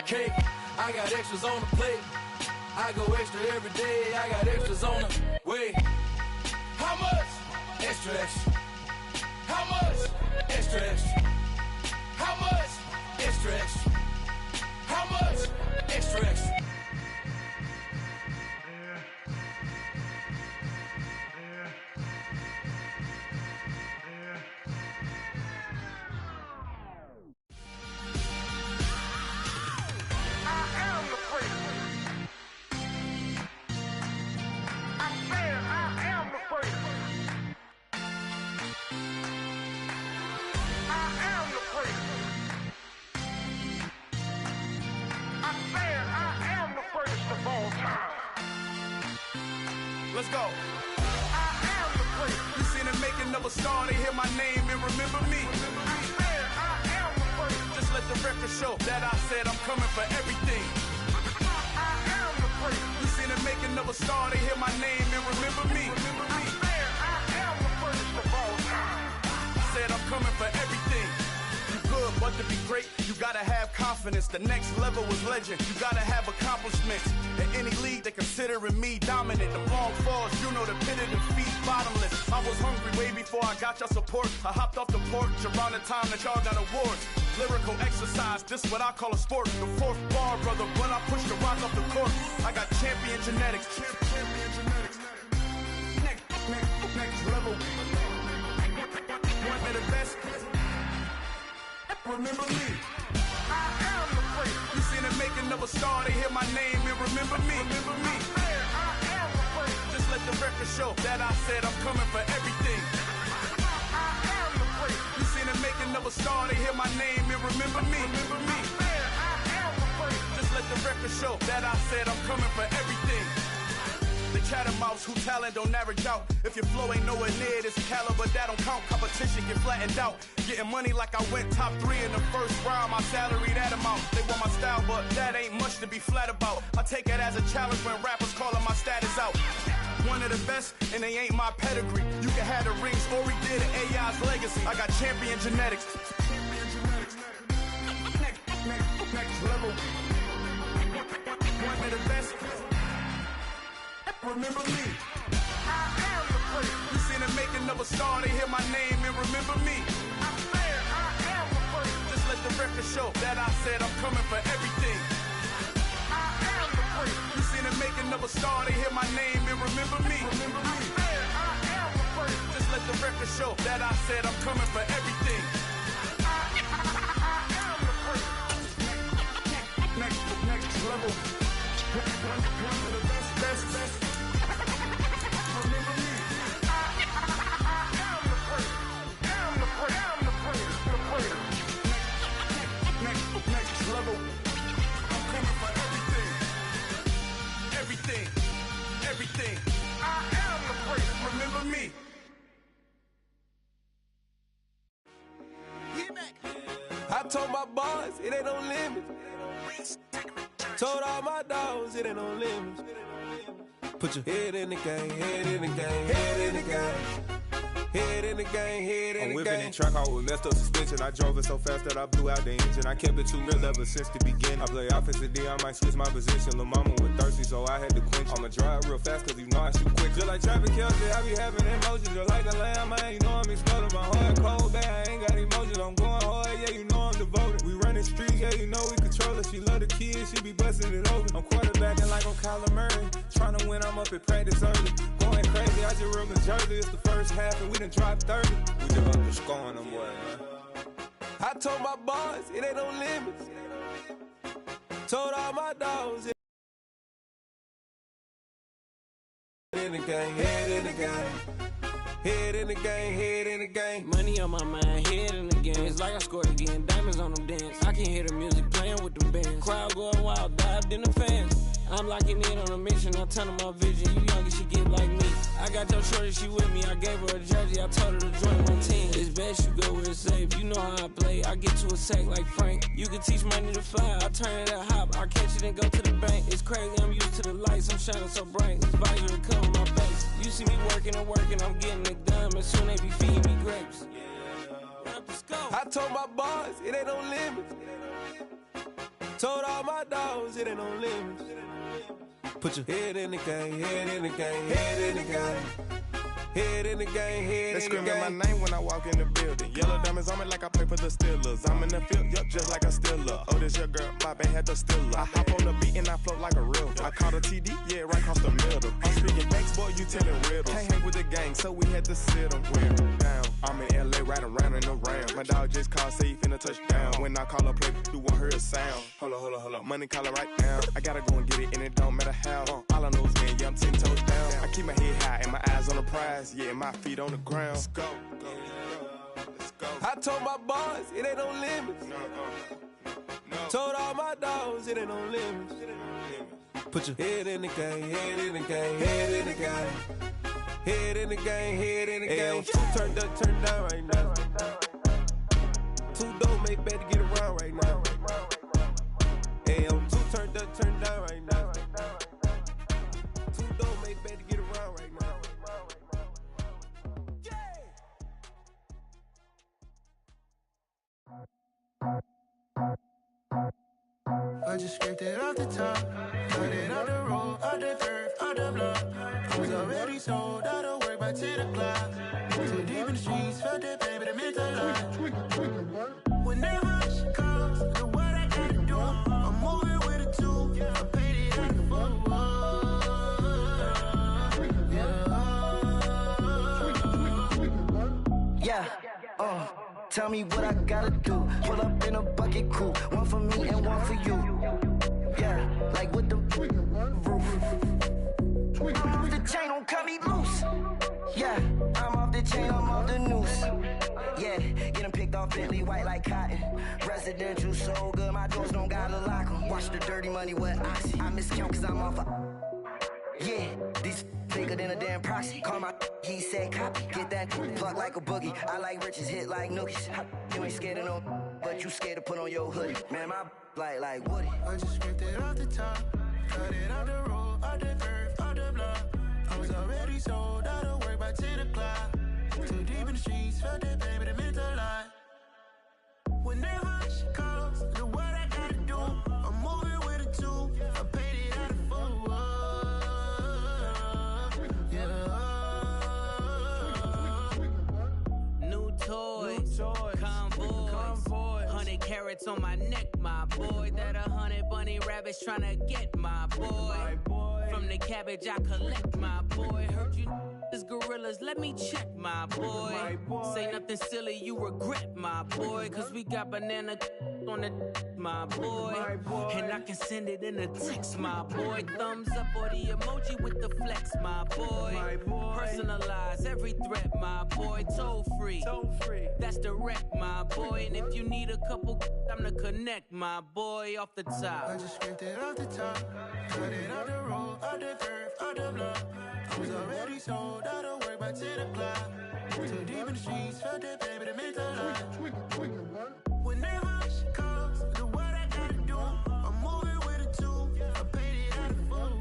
cake. I got extras on the plate. I go extra every day. I got extras on the way. How much? Extra, extra. How much? Extra, extra. How much? Extra, extra. How much? Extra, extra. Let's go. You seen the making of a star, they hear my name and remember me. Just let the record show that I said I'm coming for everything. You seen the making of a star, they hear my name and remember me. Said I'm coming for everything. You good, but to be great, you gotta have confidence. The next level was legend. You gotta have accomplishments. In any league, they considering me dominant. The long falls, you know the pit of defeat, bottomless. I was hungry way before I got your support. I hopped off the porch around the time that y'all got awards. Lyrical exercise, this what I call a sport. The fourth bar, brother, when I push the rock off the court. I got champion genetics. Next level. One of the best. Remember me. You seen the making of a star, they hear my name and remember me. Just let the record show that I said I'm coming for everything. You seen the making of a star, they hear my name and remember me. Just let the record show that I said I'm coming for everything. The chattermouths who talent don't average out. If your flow ain't nowhere near this caliber, that don't count. Competition get flattened out. Getting money like I went top 3 in the first round. My salary that amount. They want my style, but that ain't much to be flat about. I take it as a challenge when rappers calling my status out. One of the best, and they ain't my pedigree. You can have the rings, or we did it, AI's legacy. I got champion genetics. Next level. One of the best. Remember me. You seen the making of a star, they hear my name and remember me. Just let the record show that I said I'm coming for everything. You seen the making of a star, they hear my name and remember me. Just let the record show that I said I'm coming for everything. Next level. One of the best. Next level. I'm coming for everything. Everything. I am the great. Remember me. I told my boys it ain't no limits. Told all my dogs it ain't no limits. Put your head in the game, head in the game, head in the game. Head in the game, head in the game. I'm whipping the track out with messed up suspension. I drove it so fast that I blew out the engine. I kept it too real ever since the beginning. I play offensive D, I might switch my position. Lil' mama was thirsty, so I had to quench. I'ma drive real fast, cause you know I shoot quick. Just like traffic Kelsey, I be having emotions. Just like a lamb, man, you know I'm exploding. My heart cold, bad, I ain't got emotions. I'm going hard, yeah, you know I'm devoted. We running streets, yeah, you know we control it. She love the kids, she be busting it over. I'm quarterbacking like I'm Kyler Murray. Trying to win, I'm up at practice early. Going crazy, I just rode the jersey. It's the first half and we done dropped 30. We just underscoring them, boy, man. I told my boys it ain't no limits. Told all my dogs it in the game, head in the game. Head in the game, head in the game. Money on my mind, head in the game. It's like I scored again, diamonds on them dance. I can hear the music playing with them bands. Crowd going wild, dived in the fans. I'm locking in on a mission, I turn my vision. You young, she get like me. I got your shorty, she with me. I gave her a jersey, I told her to join my team. It's best you go where it's safe. You know how I play, I get to a sack like Frank. You can teach money to fly, I turn it at hop. I catch it and go to the bank. It's crazy, I'm used to the lights, I'm shining so bright. This visor cover my face. You see me working and working, I'm getting it done. And soon they be feeding me grapes. I told my boys it ain't no limits. Told all my dogs it ain't no limits. Put your head in the game, head in the game, head in the game. Head in the game, head in the game. They screaming my name when I walk in the building. Yellow diamonds on me like I play for the Steelers. I'm in the field, yup, just like a Steeler. Oh, this your girl, my bad had the Steeler. I hop on the beat and I float like a real. I caught a TD, yeah, right across the middle. I'm speaking thanks, boy, you telling riddles. Can't hang with the gang, so we had to sit them down. I'm in LA, riding around in the round. My dog just called, say he finna touch down. When I call a play, you won't hear a sound. Hold up, money calling right now. I gotta go and get it, and it don't matter how. All I know is, man, yeah, I'm 10 toes down. I keep my head high and my eyes on the prize. Yeah, my feet on the ground. Let's go. I told my boys it ain't no limits. Told all my dogs it ain't no limits. Put your head in the game, head in the game, head in the game. Head in the game, head in the game. Two turned up, turned down right now. Two dope make better get around right now. Hey, I'm two turned up, turned down right now. Two dope make better get around right now. I just scraped it off the top, cut it off the road, off the turf, off the block. I was already sold out of work by 10 o'clock. Too deep in the streets, felt that pain, but it meant a lot. When that rush comes, know what I gotta do. I'm moving with a two, I paid it out the full. Yeah, tell me what I gotta do. Pull up in a bucket crew, one for me and one for you. Yeah, like with the roof. I'm off the chain, don't cut me loose. Yeah, I'm off the chain, I'm off the noose. Yeah, getting picked off Bentley white like cotton. Residential so good, my doors don't gotta lock 'em. Watch the dirty money with Oxy. I miscount cause I'm off a... Yeah, these bigger than a damn proxy. Call my he said copy. Get that plug like a boogie. I like riches, hit like nookies. You ain't scared of no, but you scared to put on your hoodie. Man, my like Woody. I just scraped it off the top, cut it off the road, off the turf, off the block. I was already sold out of work by 10 o'clock. Too deep in the streets, felt that pain, but it meant a lot. When that rush comes, know what I gotta do. I'm moving with a two, I paid it out of full. Toys, convoys, 100 carats on my neck, my boy. That 100 bunny rabbits tryna get my boy. From the cabbage I collect, my boy. Heard you is gorillas, let me check, my boy. Say nothing silly, you regret, my boy. Cause we got banana on the my boy. And I can send it in a text, my boy. Thumbs up or the emoji with the flex, my boy. Personalize every threat, my boy. Toll free. That's direct, my boy. And if you need a couple, I'm the connect, my boy. Off the top. I just scraped it off the top, cut it off the road, off the turf, off the block. I was already sold out of work by 10 o'clock. Too deep in the streets, felt that pain, but it meant a lot. When that rush comes, know what I gotta do. I'm moving with a two, I paid it out of full.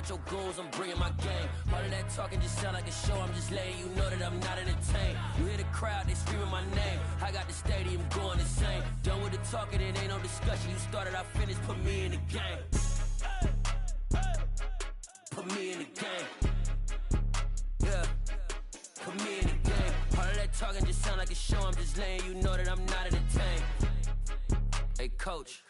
Your goals, I'm bringing my game. All of that talking just sound like a show. I'm just letting you know that I'm not entertained. You hear the crowd, they screaming my name. I got the stadium going insane. Done with the talking, it ain't no discussion. You started, I finished, put me in the game. Put me in the game. Yeah, put me in the game. All of that talking just sound like a show. I'm just letting you know that I'm not entertained. Hey, coach.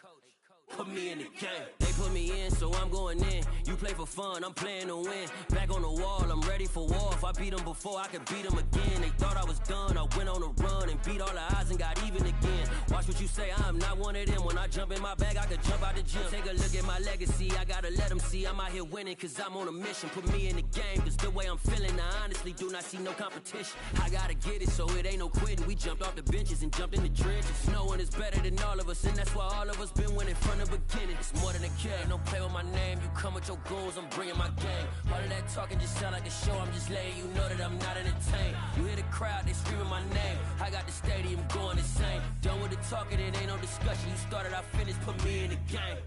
Put me in the game. They put me in, so I'm going in. You play for fun, I'm playing to win. Back on the wall, I'm ready for war. If I beat them before, I could beat them again. They thought I was done, I went on a run and beat all the odds and got even again. Watch what you say, I'm not one of them. When I jump in my bag, I could jump out the gym. Take a look at my legacy, I gotta let them see I'm out here winning, cause I'm on a mission. Put me in the game, cause the way I'm feeling, I honestly do not see no competition. I gotta get it, so it ain't no quitting. We jumped off the benches and jumped in the trenches. No one is better than all of us, and that's why all of us been winning from the beginning. It's more than a game, don't play with my name. You come with your goons, I'm bringing my game. All of that talking just sound like a show, I'm just letting you know that I'm not entertained. You hear the crowd, they screaming my name. I got the stadium going insane. Done with the talking, it ain't no discussion. You started, I finished, put me in the game.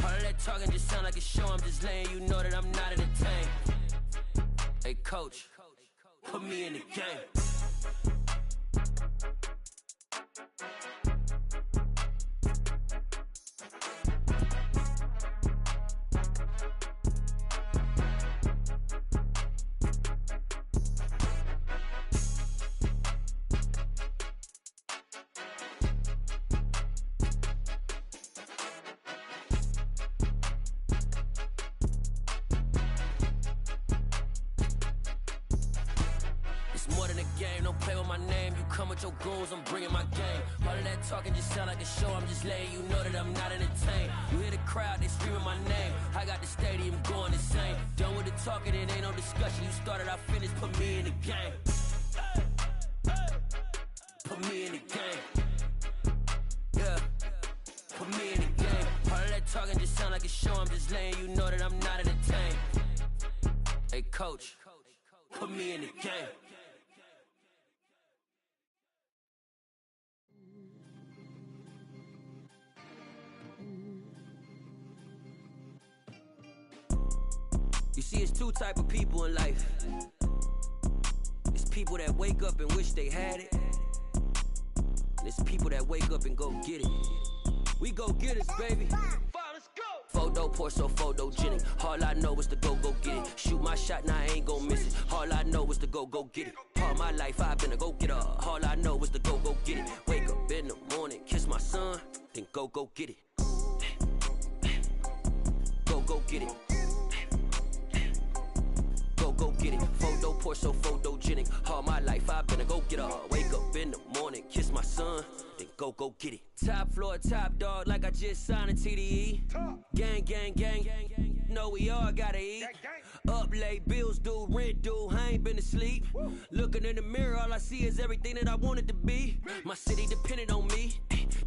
All of that talking just sound like a show, I'm just letting you know that I'm not entertained. Hey coach, put me in the game. More than a game, don't play with my name. You come with your goons, I'm bringing my game. All of that talking just sound like a show, I'm just letting you know that I'm not entertained. You hear the crowd, they screaming my name. I got the stadium going insane. Done with the talking, it ain't no discussion. You started, I finished, put me in the game. Put me in the game. Yeah, put me in the game. All of that talking just sound like a show, I'm just letting you know that I'm not entertained. Hey coach, put me in the game. You see, it's two type of people in life. It's people that wake up and wish they had it. And it's people that wake up and go get it. We go get it, baby. Let's go. Photo pour so photogenic. All I know is to go get it. Shoot my shot, now I ain't gon' miss it. All I know is to go get it. All my life I've been a go getter. All I know is to go get it. Wake up in the morning, kiss my son, then go get it. Go get it. Go get it. Photo pour so photogenic. All my life I've been a go getter. Wake up in the morning, kiss my son, then go get it. Top floor, top dog, like I just signed a TDE. Gang. Know we all gotta eat. Up late, bills due, rent due, I ain't been asleep. Looking in the mirror, all I see is everything that I wanted to be. My city depended on me,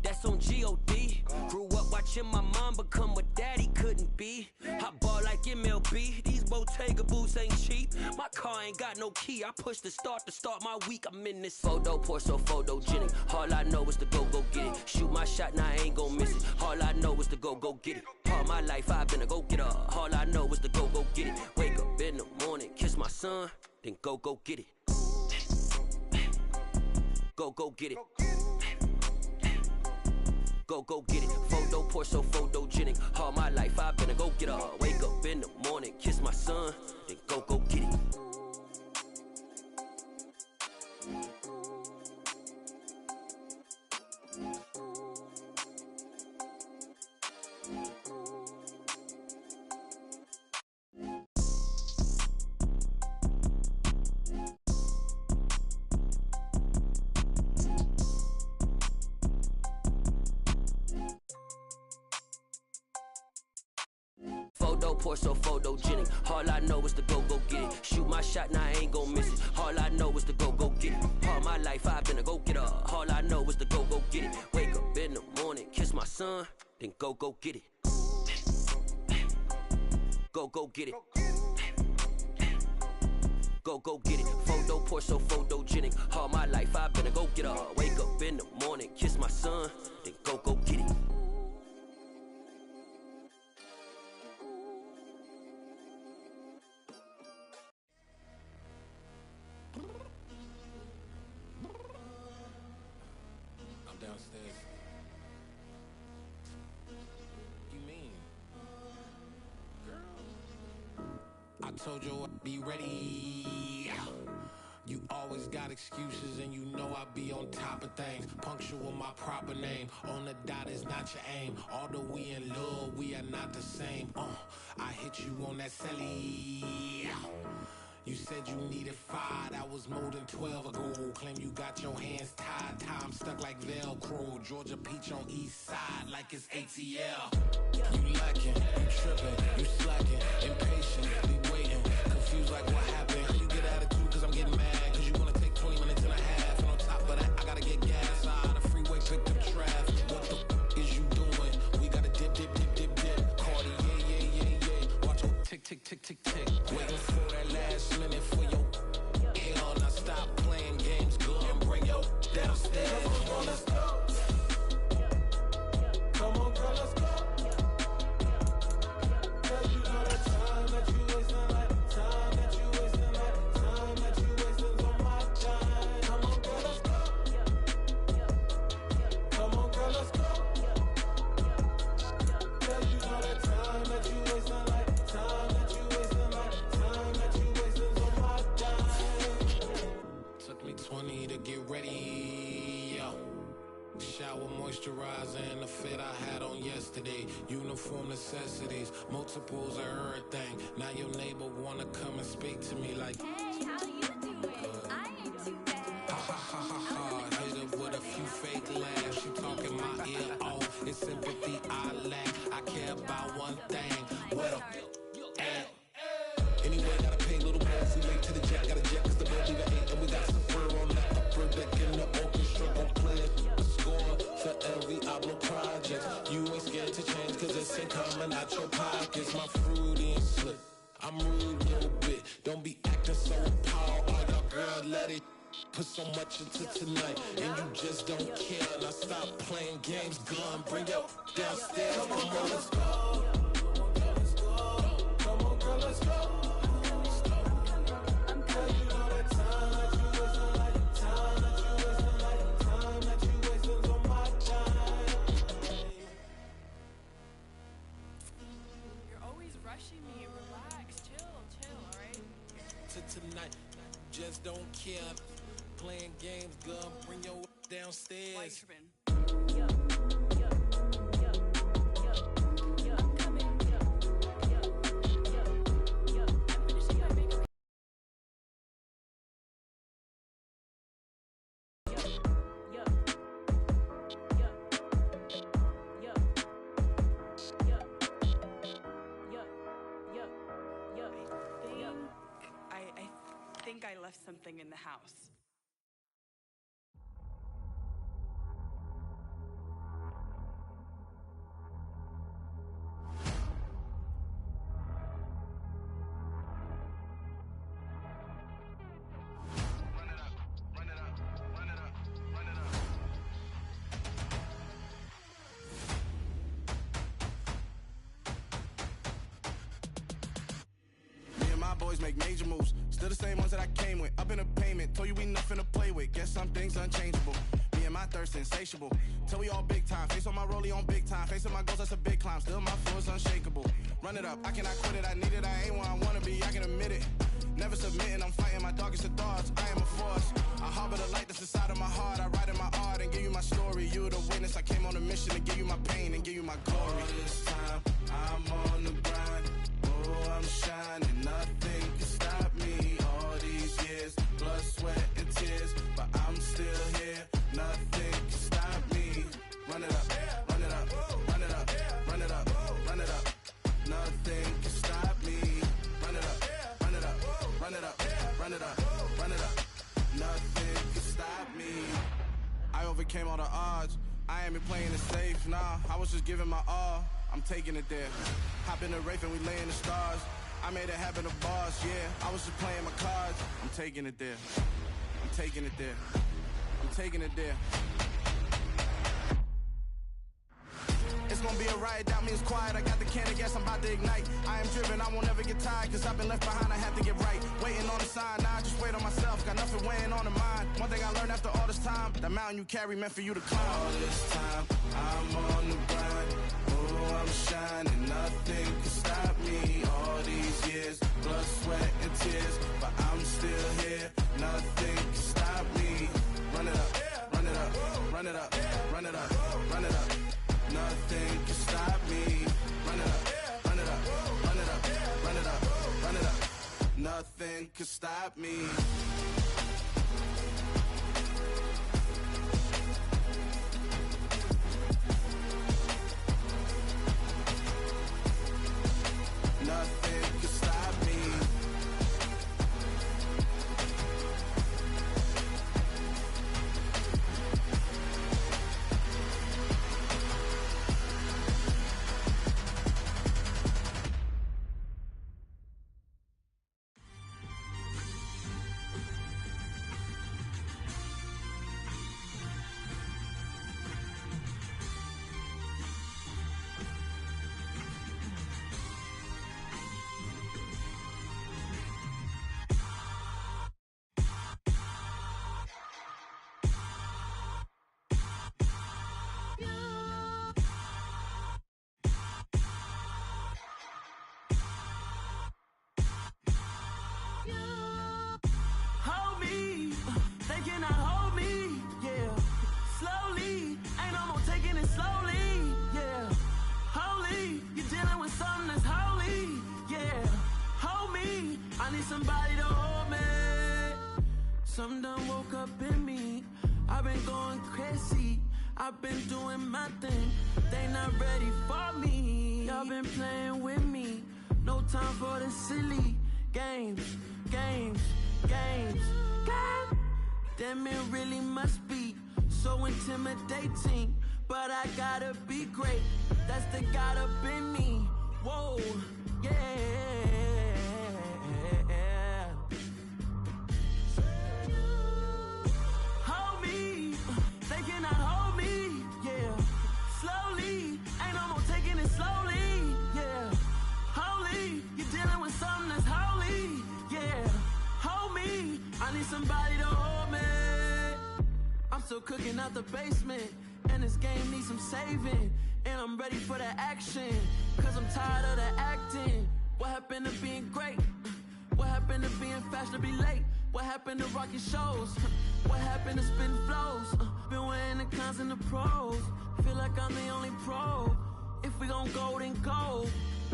that's on G.O.D. Grew up watching my mom become what daddy couldn't be. I ball like MLB, these Bottega boots ain't cheap. My car ain't got no key, I push the start to start my week. I'm in this photo pour so photogenic. All I know is to go get it. Shoot my shot, now I ain't gon' miss it. All I know is to go get it. All my life I've been a go getter. All I know is to go get it. Wake up in the morning, kiss my son, then go get it. Go get it. Go get it. Photo pour so photogenic. All my life I've been a go getter. Wake up in the morning, kiss my son, then go get it. Photo pour so photogenic. All I know is to go get it. Shoot my shot, now I ain't gon' miss it. All I know is to go get it. All my life I've been a go getter. All I know is to go get it. Wake up in the morning, kiss my son, then go get it. Go get it. Go get it. Photo pour so photogenic. All my life I've been a go getter. Wake up in the morning, kiss my son, then go get it. Downstairs. You mean? Girl, I told you I'd be ready. You always got excuses and you know I be on top of things. Punctual with my proper name. On the dot is not your aim. Although we in love, we are not the same. I hit you on that celly. You said you needed 5, that was more than 12 ago. Claim you got your hands tied, time stuck like Velcro. Georgia Peach on east side like it's ATL. You lacking, you tripping, you slacking, impatient, be waiting, confused like what happened. How you get attitude cause I'm getting mad, cause you wanna take 20 minutes and a half. And on top of that, I gotta get gas out of the freeway, picked up traffic. What the f is you doing? We gotta dip, dip, dip, dip, dip. Cardi, yeah. Watch your tick, tick, tick, tick, tick. Waiting for that last minute for your hell. Now stop playing games, go and bring your downstairs. Come on, let's go. Come on, girl, let's go. Cause you know the time that you wasting, like time that you wasting, like time that you wasting on my time. Come on, girl, let's go. Come on, girl, let's go. Cause you know the time that you wasting, like time that you wasting, like time that you wasting on my time. Took me 20 to get ready, yo. Shower, moisturizer, and the fit I had on yesterday. Uniform necessities, multiples of everything. Now your neighbor wanna come and speak to me like, hey, how you doing? I ain't too bad. ha ha ha ha ha. Hit her with a few fake laughs. She talking my ear off. It's sympathy I lack. I care about one thing. What up? Anyway, gotta pay a little more. We late to the jet, got a jet cause the boat leave at 8. And we got some fur on the upper deck in the orchestra. Gon' play a score for every Ablo project. You ain't scared to change cause it's ain't coming out your pockets. My fruity and slip, I'm rude a little bit. Don't be acting so appalled. Oh, y'all girl, let it put so much into tonight. And you just don't care. Now stop playing games, gun, bring your downstairs. Come on, let's go. Come on, girl, let's go. Tonight, just don't care. Playing games, girl, bring your downstairs. I left something in the house. Boys make major moves, still the same ones that I came with. Up in a payment, told you we nothing to play with. Guess some things unchangeable. Me and my thirst insatiable. Till we all big time. Face on my rollie on big time. Facing my goals, that's a big climb. Still my flow is unshakable. Run it up, I cannot quit it. I need it, I ain't where I wanna be. I can admit it. Never submitting, I'm fighting my darkest of thoughts. I am a force. I harbor the light that's inside of my heart. I write in my art and give you my story. You the witness. I came on a mission to give you my pain and give you my glory. All this time, I'm on the grind. Oh, I'm shining. Nothing can stop me. All these years, blood, sweat, and tears. But I'm still here. Nothing can stop me. Run it up, run it up, run it up, run it up, run it up. Nothing can stop me. Run it up, run it up, run it up, run it up, run it up. Nothing can stop me. I overcame all the odds. I ain't been playing it safe, nah. I was just giving my all. I'm taking it there. Hop in the Wraith and we lay in the stars. I made it happen to boss, yeah. I was just playing my cards. I'm taking it there. I'm taking it there. I'm taking it there. It's gonna be a riot, doubt me it's quiet. I got the can of gas, I'm about to ignite. I am driven, I won't ever get tired, cause I've been left behind, I have to get right. Waiting on the sign, now I just wait on myself, got nothing weighing on the mind. One thing I learned after all this time, the mountain you carry meant for you to climb. All this time, I'm on the grind. Oh, I'm shining, nothing can stop me. All these years, blood, sweat, and tears, but I'm still here, nothing can stop me. Run it up, run it up, run it up, run it up, run it up. Nothing can stop me. Run it up, run it up, run it up, run it up, run it up. Nothing can stop me. Nothing can stop me. Somebody to hold me. Something done woke up in me. I've been going crazy. I've been doing my thing. They not ready for me. Y'all been playing with me. No time for the silly games, games, games, games. Damn, it really must be so intimidating. But I gotta be great. That's the God up in me. Whoa, yeah. Somebody to hold me. I'm still cooking out the basement, and this game needs some saving. And I'm ready for the action, cause I'm tired of the acting. What happened to being great? What happened to being fashionably late? What happened to rocking shows? What happened to spitting flows? Been wearing the cons and the pros. Feel like I'm the only pro. If we gon' go, then go.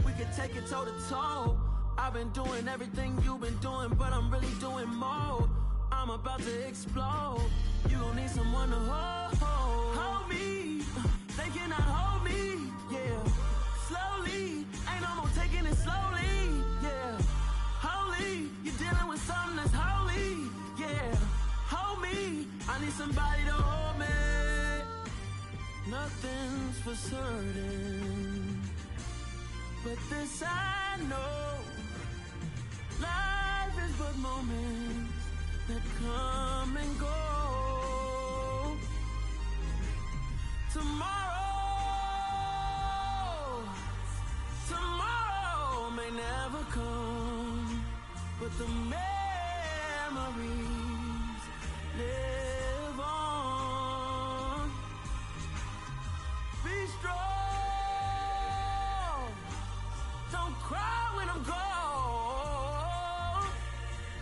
We could take it toe to toe. I've been doing everything you've been doing, but I'm really doing more. I'm about to explode. You gon' need someone to hold me. They cannot hold me, yeah. Slowly, ain't no more taking it slowly, yeah. Holy, you're dealing with something that's holy, yeah. Hold me, I need somebody to hold me. Nothing's for certain, but this I know. Life is but moments that come and go. Tomorrow may never come, but the memories live on. Be strong, don't cry when I'm gone.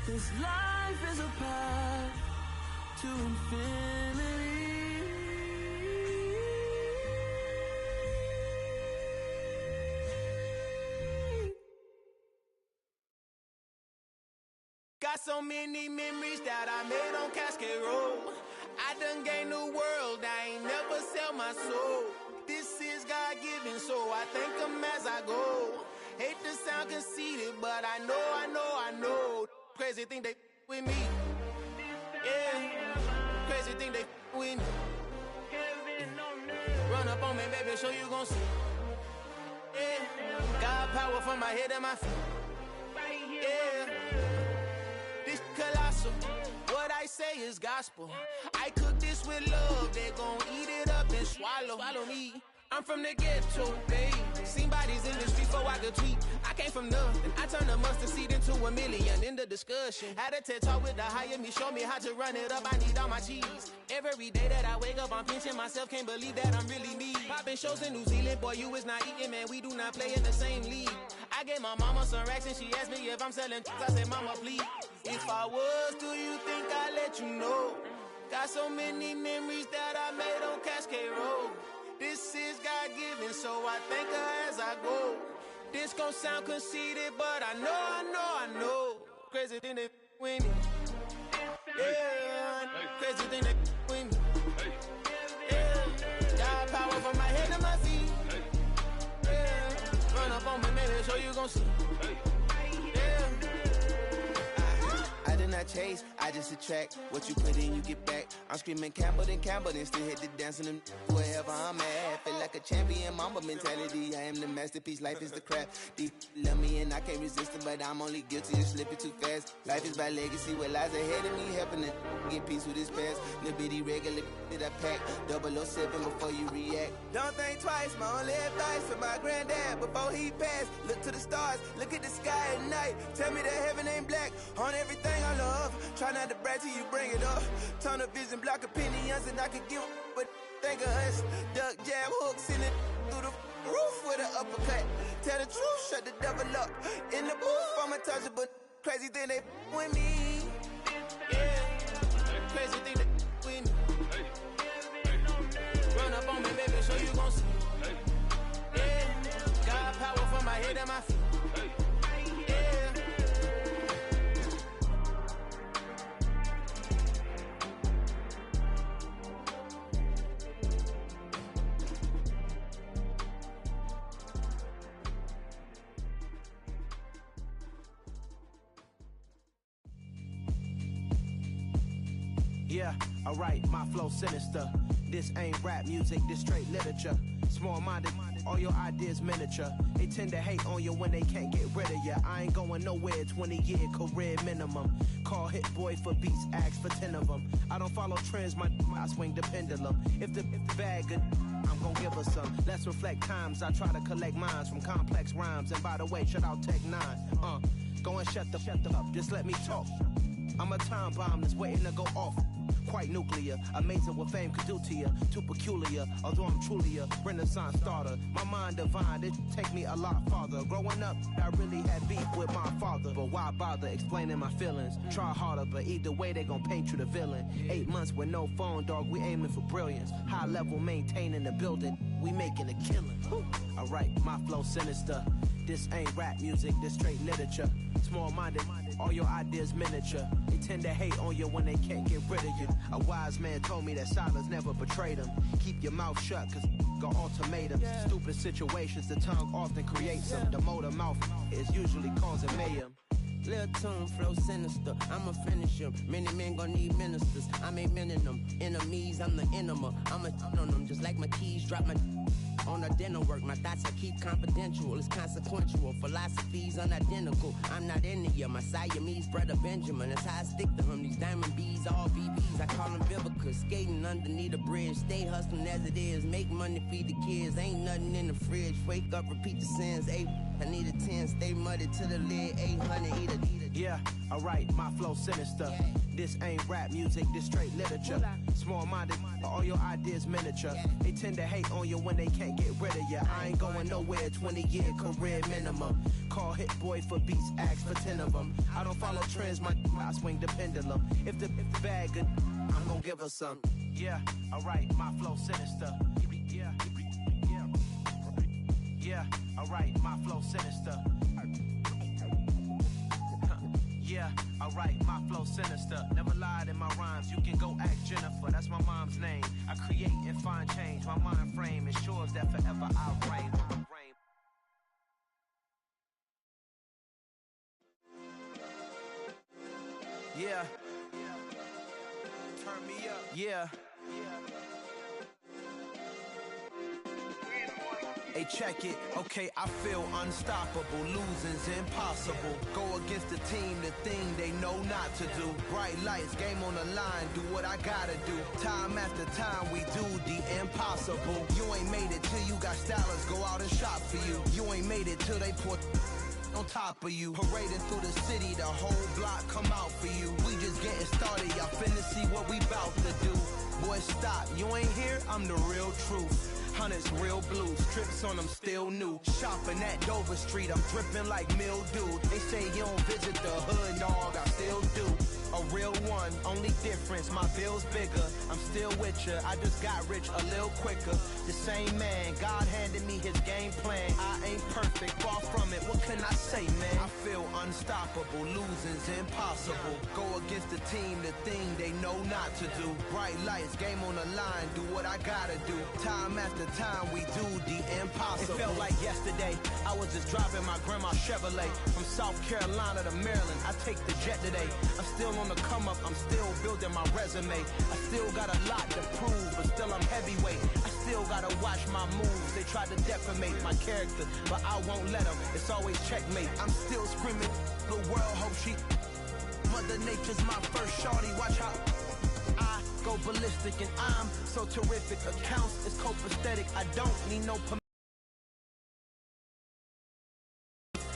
This life is a path to infinity. Got so many memories that I made on Cascade Road. I done gained the world, I ain't never sell my soul. This is God-given, so I thank him as I go. Hate to sound conceited, but I know. Crazy thing they with me. Yeah, crazy thing they with me. Run up on me, baby, so you gon' see. Yeah, got power from my head and my feet. Yeah, this colossal. What I say is gospel. I cook this with love, they gon' eat it up and swallow me. I'm from the ghetto, babe. Seen bodies in the street before I could tweet. I came from nothing. I turned a mustard seed into $1 million in the discussion. Had a TED talk with the hire me, show me how to run it up. I need all my cheese. Every day that I wake up, I'm pinching myself. Can't believe that I'm really me. Popping shows in New Zealand, boy, you is not eating, man. We do not play in the same league. I gave my mama some racks and she asked me if I'm selling. I said, mama, please. If I was, do you think I'd let you know? Got so many memories that I made on Cascade Road. This is God-given, so I thank her as I go. This gon' sound conceited, but I know. Crazy thing that with me. Yeah, crazy thing that with me. Yeah, got power from my head to my feet. Yeah, run up on me, maybe so you gon' see. Yeah. I did not chase, I just attract. What you put in, you get back. I'm screaming Campbell, then still hit the dance and them wherever I'm at. Feel like a champion, mamba mentality. I am the masterpiece, life is the crap. Deep love me and I can't resist it, but I'm only guilty of slipping too fast. Life is by legacy, what lies ahead of me, helping to get peace with this past. Little bitty regular that I pack, 007 before you react. Don't think twice, my only advice for my granddad before he passed. Look to the stars, look at the sky at night. Tell me that heaven ain't black on everything I love. Try not to brag till you bring it up. Tunnel vision, block opinions, and I could give but think of us. Duck, jab, hooks in it through the roof with an uppercut. Tell the truth, shut the devil up. In the booth, I'm untouchable. Crazy thing they with me. Yeah, crazy thing they with me. Run up on me, baby, so you gon' see. Yeah, got power from my head and my feet. Yeah, alright, my flow sinister. This ain't rap music, this straight literature. Small-minded, all your ideas miniature. They tend to hate on you when they can't get rid of you. I ain't going nowhere, 20-year career minimum. Call Hit Boy for beats, ask for 10 of them. I don't follow trends, I swing the pendulum. If the bag good, I'm gon' give her some. Let's reflect times, I try to collect minds from complex rhymes. And by the way, shout out Tech 9. Go and shut the up, just let me talk. I'm a time bomb that's waiting to go off. Quite nuclear, amazing what fame could do to you. Too peculiar, although I'm truly a Renaissance starter. My mind divine, it take me a lot farther. Growing up, I really had beef with my father. But why bother explaining my feelings? Try harder, but either way they gon' paint you the villain. 8 months with no phone, dog, we aiming for brilliance. High level maintaining the building, we making a killing. Alright, my flow sinister. This ain't rap music, this straight literature. Small-minded, all your ideas miniature. They tend to hate on you when they can't get rid of you. A wise man told me that silence never betrayed him. Keep your mouth shut, cause got ultimatums. Stupid situations, the tongue often creates them. The motor mouth is usually causing mayhem. Lil' tune, flow sinister, I'ma finish him. Many men gon' need ministers, I'm aiming them. Enemies, I'm the enema, I'ma on them. Just like my keys, drop my on a dinner work. My thoughts I keep confidential, it's consequential. Philosophies unidentical, I'm not into you. My Siamese brother Benjamin, that's how I stick to him. These diamond bees, all BBs, I call them Vivica. Skating underneath a bridge, stay hustling as it is. Make money, feed the kids, ain't nothing in the fridge. Wake up, repeat the sins, I need a 10, stay muddy to the lid, 800, eat a. Yeah, alright, my flow sinister. This ain't rap music, this straight literature. Small-minded, all your ideas miniature. They tend to hate on you when they can't get rid of you. I ain't going nowhere, 20-year career minimum. Call Hit Boy for beats, ask for 10 of them. I don't follow trends, I swing the pendulum. If the bag good, I'm gon' give her some. Yeah, alright, my flow sinister. Yeah, alright, my flow sinister. Yeah, alright, my flow sinister. Never lied in my rhymes, you can go ask Jennifer. That's my mom's name. I create and find change. My mind frame ensures that forever I'll reign. Yeah. Turn me up. Yeah. Hey, check it. Okay, I feel unstoppable. Losing's impossible. Go against the team, the thing they know not to do. Bright lights, game on the line. Do what I gotta do. Time after time, we do the impossible. impossible. You ain't made it till you got stylists go out and shop for you. You ain't made it till they put on top of you. Parading through the city, the whole block come out for you. We just getting started, y'all finna see what we bout to do. Boy, stop, you ain't here, I'm the real truth. Hunters, real blues, trips on them still new. Shopping at Dover Street, I'm dripping like mildew. They say you don't visit the hood, dog, I still do. A real one, only difference, my bill's bigger. I'm still with ya, I just got rich a little quicker. The same man, God handed me his game plan. I ain't perfect, far from it, what can I say, man? I feel unstoppable, losing's impossible. Go against the team, the thing they know not to do. Bright lights, game on the line, do what I gotta do. Time after time, we do the impossible. It felt like yesterday, I was just driving my grandma's Chevrolet. From South Carolina to Maryland, I take the jet today. I'm still on the come up, I'm still building my resume. I still got a lot to prove, but still I'm heavyweight. I still gotta watch my moves. They tried to defamate my character, but I won't let them. It's always checkmate. I'm still screaming, the world hope she. Mother Nature's my first shorty, watch how I go ballistic and I'm so terrific. Accounts is copacetic, I don't need no permission.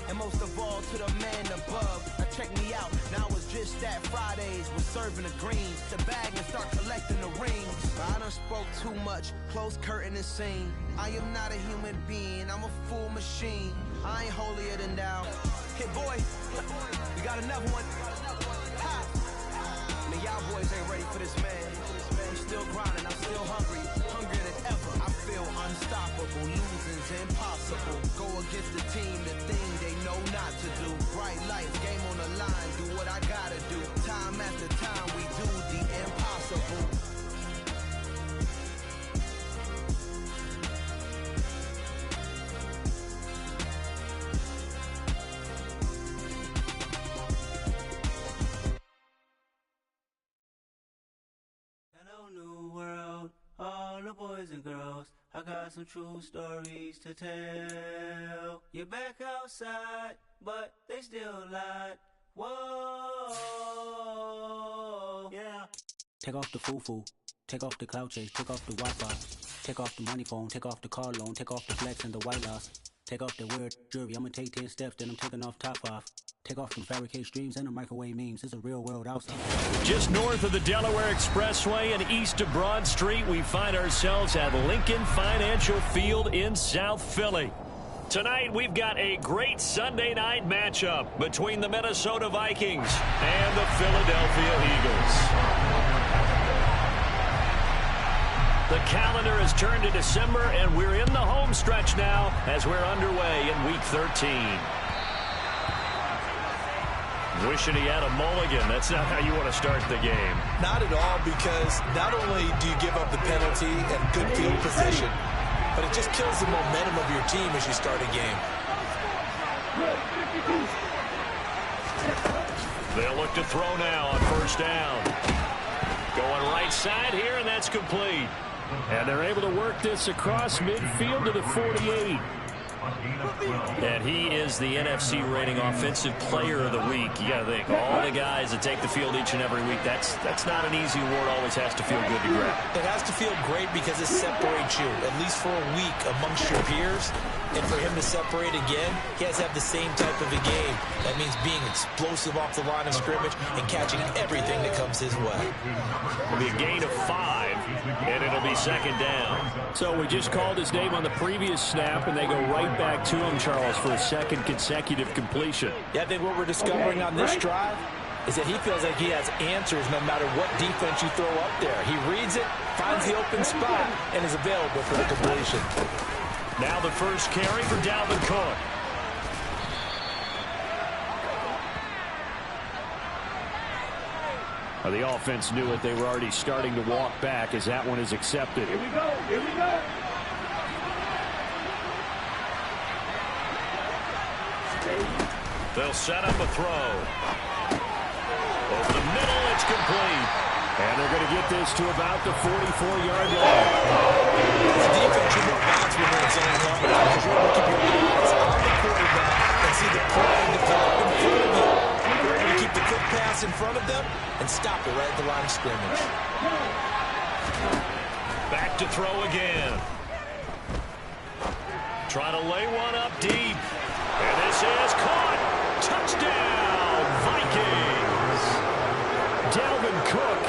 And most of all to the man above. Now check me out, now it's just that Fridays we're serving the greens, the bag and start collecting the rings. I done spoke too much, close curtain and scene. I am not a human being, I'm a full machine. I ain't holier than thou. Hit boy, we got another one. Ha! Man, y'all boys ain't ready for this, man. I'm still grinding, I'm still hungry, hungrier than ever. I feel unstoppable, losing's impossible. Go against the team, the thing they know not to do. Bright lights, game on the line, do what I gotta do. Time after time, we do the impossible. Hello, new world, all the boys and girls. I got some true stories to tell. You're back outside, but they still lied. Whoa, yeah. Take off the foo-foo, take off the cloud chase, take off the Wi-Fi, take off the money phone, take off the car loan, take off the flex and the white loss, take off the weird jewelry. I'ma take 10 steps, then I'm taking off top off. Take off from fabricated streams and the microwave memes. It's a real world outside. Just north of the Delaware Expressway and east of Broad Street, we find ourselves at Lincoln Financial Field in South Philly. Tonight, we've got a great Sunday night matchup between the Minnesota Vikings and the Philadelphia Eagles. The calendar has turned to December, and we're in the home stretch now as we're underway in Week 13. Wishing he had a mulligan. That's not how you want to start the game. Not at all, because not only do you give up the penalty and good field position, but it just kills the momentum of your team as you start a game. They'll look to throw now on first down. Going right side here, and that's complete. And they're able to work this across midfield to the 48. And he is the NFC rating offensive player of the week. You got to think, all the guys that take the field each and every week, that's not an easy award. Always has to feel good to grab. It has to feel great because it separates you, at least for a week, amongst your peers. And for him to separate again, he has to have the same type of a game. That means being explosive off the line of scrimmage and catching everything that comes his way. It'll be a gain of 5, and it'll be second down. So we just called his name on the previous snap, and they go right back to him, Charles, for a second consecutive completion. Yeah, I think what we're discovering on this drive is that he feels like he has answers no matter what defense you throw up there. He reads it, finds the open spot, and is available for the completion. Now the first carry for Dalvin Cook. Well, the offense knew it. They were already starting to walk back as that one is accepted. Here we go. Here we go. They'll set up a throw. Over the middle, it's complete. And they're going to get this to about the 44-yard line. The defense should know bounds when they're in zone coverage. Because you're able to keep your eyes on the quarterback and see the play develop in front of you. You're able to keep the quick pass in front of them and stop it right at the line of scrimmage. Back back to throw again. Trying to lay one up deep. And this is caught. Touchdown, Vikings. Dalvin Cook,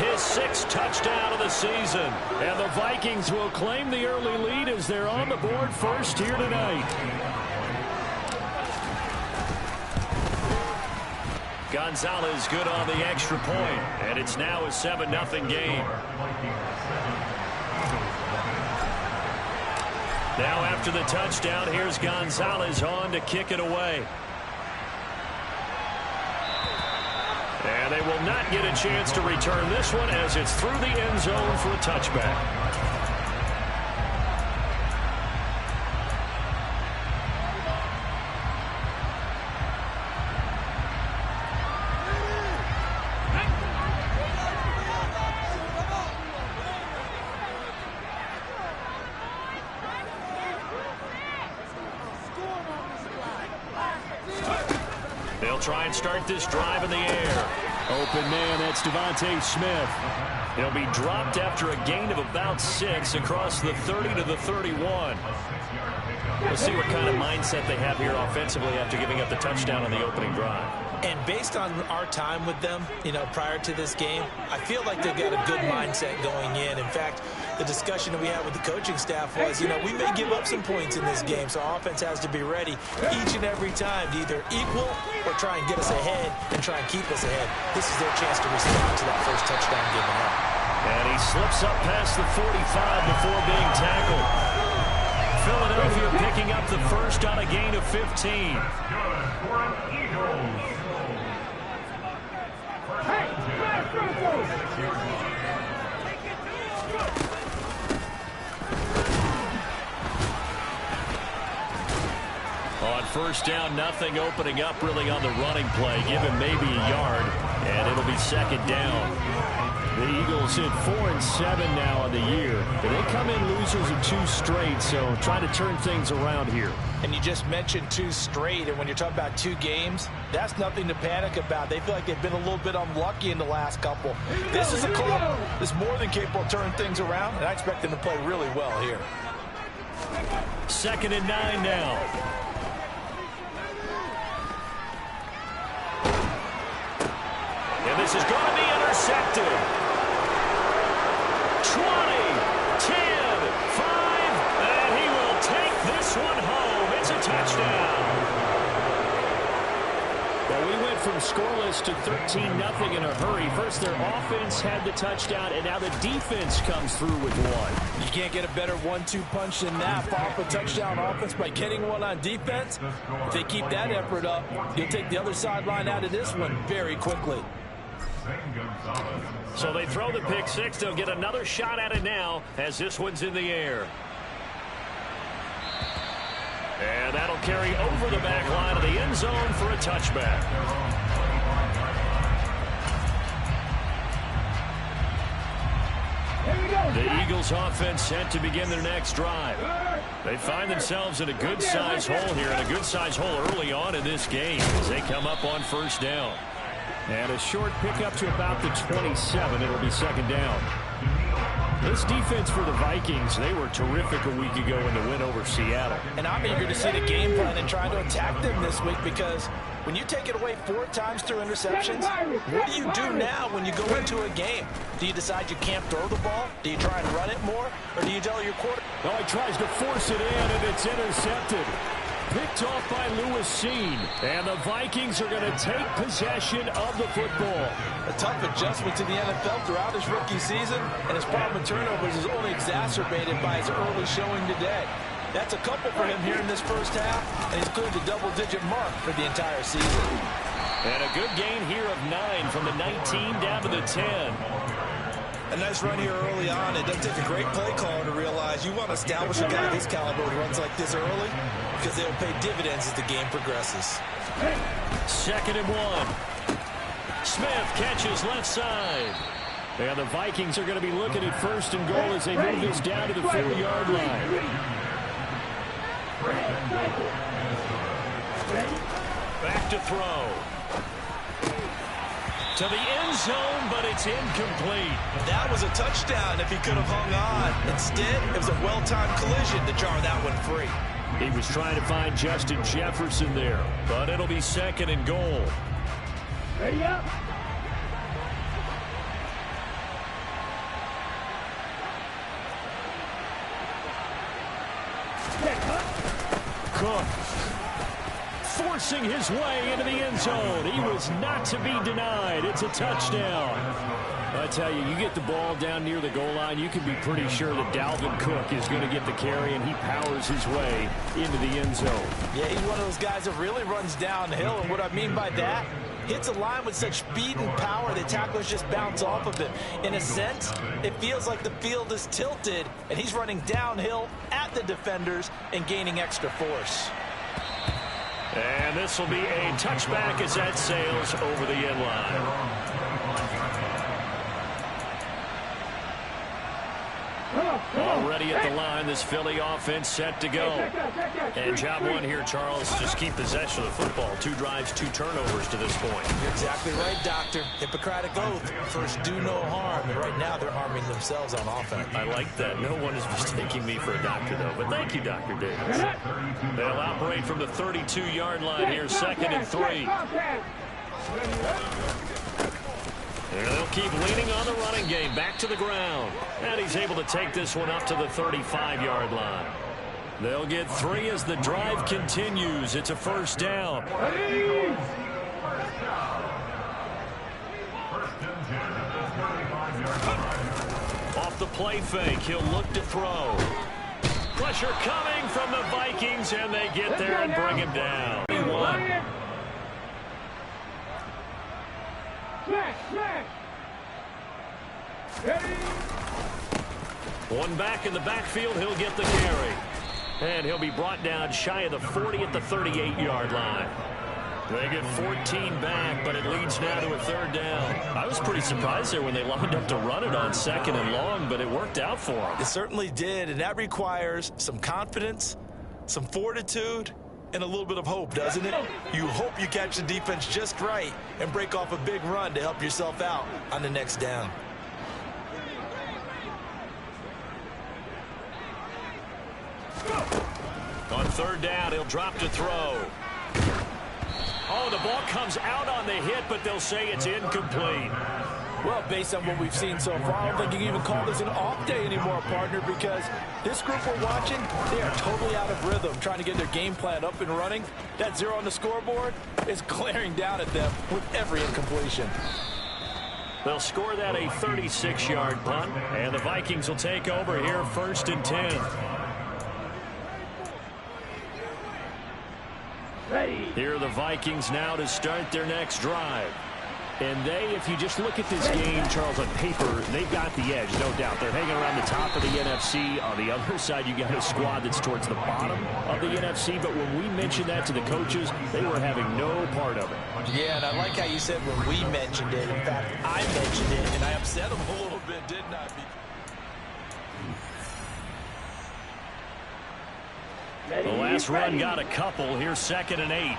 his 6th touchdown of the season. And the Vikings will claim the early lead as they're on the board first here tonight. Gonzalez good on the extra point, and it's now a 7-0 game. Now after the touchdown, here's Gonzalez on to kick it away. And they will not get a chance to return this one as it's through the end zone for a touchback. They'll try and start this drive in the air. Open man, that's Devontae Smith. He'll be dropped after a gain of about 6 across the 30 to the 31. We'll see what kind of mindset they have here offensively after giving up the touchdown on the opening drive. And based on our time with them, prior to this game, I feel like they've got a good mindset going in. In fact, the discussion that we had with the coaching staff was, we may give up some points in this game, so our offense has to be ready each and every time to either equal or try and get us ahead and try and keep us ahead. This is their chance to respond to that first touchdown given up. And he slips up past the 45 before being tackled. Philadelphia picking up the first on a gain of 15. On first down, nothing opening up really on the running play. Give him maybe a yard, and it'll be 2nd down. The Eagles hit 4-7 now on the year. But they come in losers of 2 straight, so trying to turn things around here. And you just mentioned 2 straight, and when you're talking about 2 games, that's nothing to panic about. They feel like they've been a little bit unlucky in the last couple. This is a club that's more than capable of turning things around, and I expect them to play really well here. 2nd and 9 now. And this is going to be intercepted. 20, 10, 5, and he will take this one home. It's a touchdown. Well, we went from scoreless to 13-0 in a hurry. First, their offense had the touchdown, and now the defense comes through with one. You can't get a better 1-2 punch than that. Follow up a touchdown offense by getting one on defense. If they keep that effort up, you'll take the other sideline out of this one very quickly. So they throw the pick 6. They'll get another shot at it now as this one's in the air. And that'll carry over the back line of the end zone for a touchback. The Eagles offense set to begin their next drive. They find themselves in a good-sized hole here, and a good-sized hole early on in this game as they come up on first down. And a short pickup to about the 27. It'll be 2nd down. This defense for the Vikings, they were terrific a week ago in the win over Seattle. And I'm eager to see the game plan and trying to attack them this week, because when you take it away 4 times through interceptions, what do you do now when you go into a game? Do you decide you can't throw the ball? Do you try and run it more? Or do you tell your quarterback? Oh, he tries to force it in, and it's intercepted. Picked off by Lewis Cine. And the Vikings are going to take possession of the football. A tough adjustment to the NFL throughout his rookie season, and his problem with turnovers is only exacerbated by his early showing today. That's a couple for him here in this first half, and he's cleared the double-digit mark for the entire season. And a good gain here of 9 from the 19 down to the 10. A nice run here early on. It doesn't take a great play caller to realize you want to establish a guy this caliber who runs like this early, because they'll pay dividends as the game progresses. 2nd and 1. Smith catches left side. And the Vikings are going to be looking at 1st and goal as they move this down to the 4-yard line. Back to throw. To the end zone, but it's incomplete. That was a touchdown if he could have hung on. Instead, it was a well-timed collision to jar that one free. He was trying to find Justin Jefferson there, but it'll be 2nd and goal. Ready up. Cook forcing his way into the end zone. He was not to be denied. It's a touchdown. I tell you, you get the ball down near the goal line, you can be pretty sure that Dalvin Cook is going to get the carry, and he powers his way into the end zone. Yeah, he's one of those guys that really runs downhill, and what I mean by that, hits a line with such speed and power that tacklers just bounce off of it. In a sense, it feels like the field is tilted, and he's running downhill at the defenders and gaining extra force. And this will be a touchback as that sails over the end line. Already at the line, this Philly offense set to go. And job one here, Charles, just keep possession of the football. 2 drives, 2 turnovers to this point. You're exactly right, Doctor. Hippocratic oath. First, do no harm. And right now, they're harming themselves on offense. I like that. No one is mistaking me for a doctor, though. But thank you, Dr. Davis. They'll operate from the 32-yard line here, 2nd and 3. And they'll keep leaning on the running game. Back to the ground. And he's able to take this one up to the 35-yard line. They'll get 3 as the drive continues. It's a 1st down. Off the play fake, he'll look to throw. Pressure coming from the Vikings, and they get there and bring him down. 1. One back in the backfield, he'll get the carry. And he'll be brought down shy of the 40 at the 38-yard line. They get 14 back, but it leads now to a 3rd down. I was pretty surprised there when they lined up to run it on 2nd and long, but it worked out for them. It certainly did, and that requires some confidence, some fortitude, and a little bit of hope, doesn't it? You hope you catch the defense just right and break off a big run to help yourself out on the next down. On 3rd down, he'll drop to throw. Oh, the ball comes out on the hit, but they'll say it's incomplete. Well, based on what we've seen so far, I don't think you can even call this an off day anymore, partner, because this group we're watching, they are totally out of rhythm, trying to get their game plan up and running. That 0 on the scoreboard is glaring down at them with every incompletion. They'll score that a 36-yard punt, and the Vikings will take over here, 1st and 10. Here are the Vikings now to start their next drive. And they, if you just look at this game, Charles, on paper, they've got the edge, no doubt. They're hanging around the top of the NFC. On the other side, you got a squad that's towards the bottom of the NFC. But when we mentioned that to the coaches, they were having no part of it. Yeah, and I like how you said when we mentioned it. In fact, I mentioned it, and I upset them a little bit, didn't I? The last run got a couple. Here's 2nd and 8.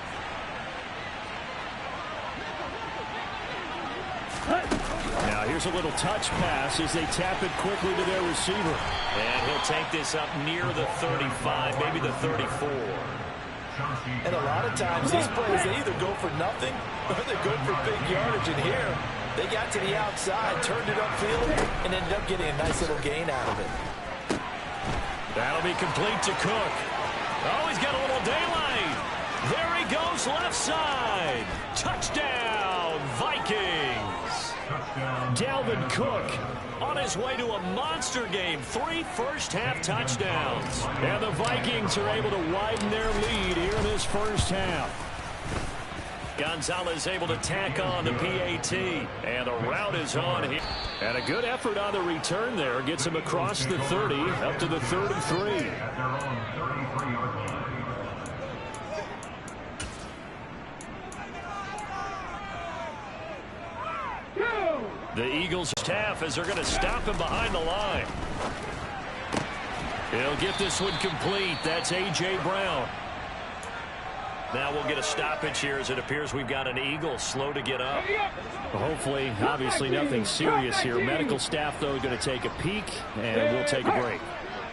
Now here's a little touch pass as they tap it quickly to their receiver. And he'll take this up near the 35, maybe the 34. And a lot of times these plays, they either go for nothing or they go for big yardage. And here, they got to the outside, turned it upfield, and ended up getting a nice little gain out of it. That'll be complete to Cook. Oh, he's got a little daylight. There he goes, left side. Touchdown, Vikings. Dalvin Cook on his way to a monster game. 3 first-half touchdowns. And the Vikings are able to widen their lead here in this first half. Gonzalez able to tack on the PAT. And the route is on here. And a good effort on the return there. Gets him across the 30, up to the 33. The Eagles staff as they're going to stop him behind the line. He'll get this one complete. That's A.J. Brown. Now we'll get a stoppage here as it appears we've got an Eagle slow to get up. Hopefully, obviously nothing serious here. Medical staff, though, going to take a peek, and we'll take a break.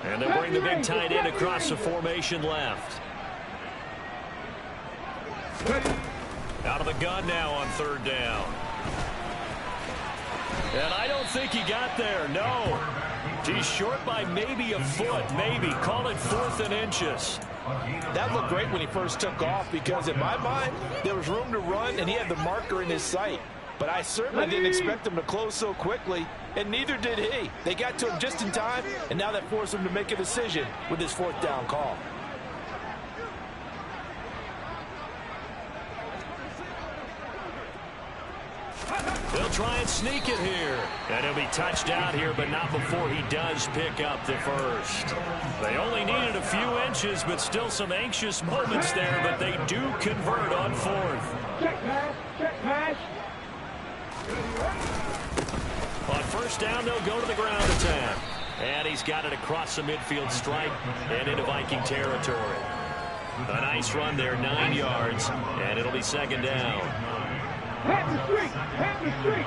And they'll bring the big tight end across the formation left. Out of the gun now on 3rd down. And I don't think he got there, no. He's short by maybe a foot, maybe. Call it 4th and inches. That looked great when he first took off because in my mind, there was room to run and he had the marker in his sight. But I certainly didn't expect him to close so quickly, and neither did he. They got to him just in time, and now that forced him to make a decision with his 4th down call. They'll try and sneak it here. And he'll be touched out here, but not before he does pick up the first. They only needed a few inches, but still some anxious moments there, but they do convert on 4th. Check pass, check pass. On 1st down, they'll go to the ground attack. And he's got it across the midfield stripe and into Viking territory. A nice run there, 9 yards, and it'll be 2nd down. Have the street, have the street.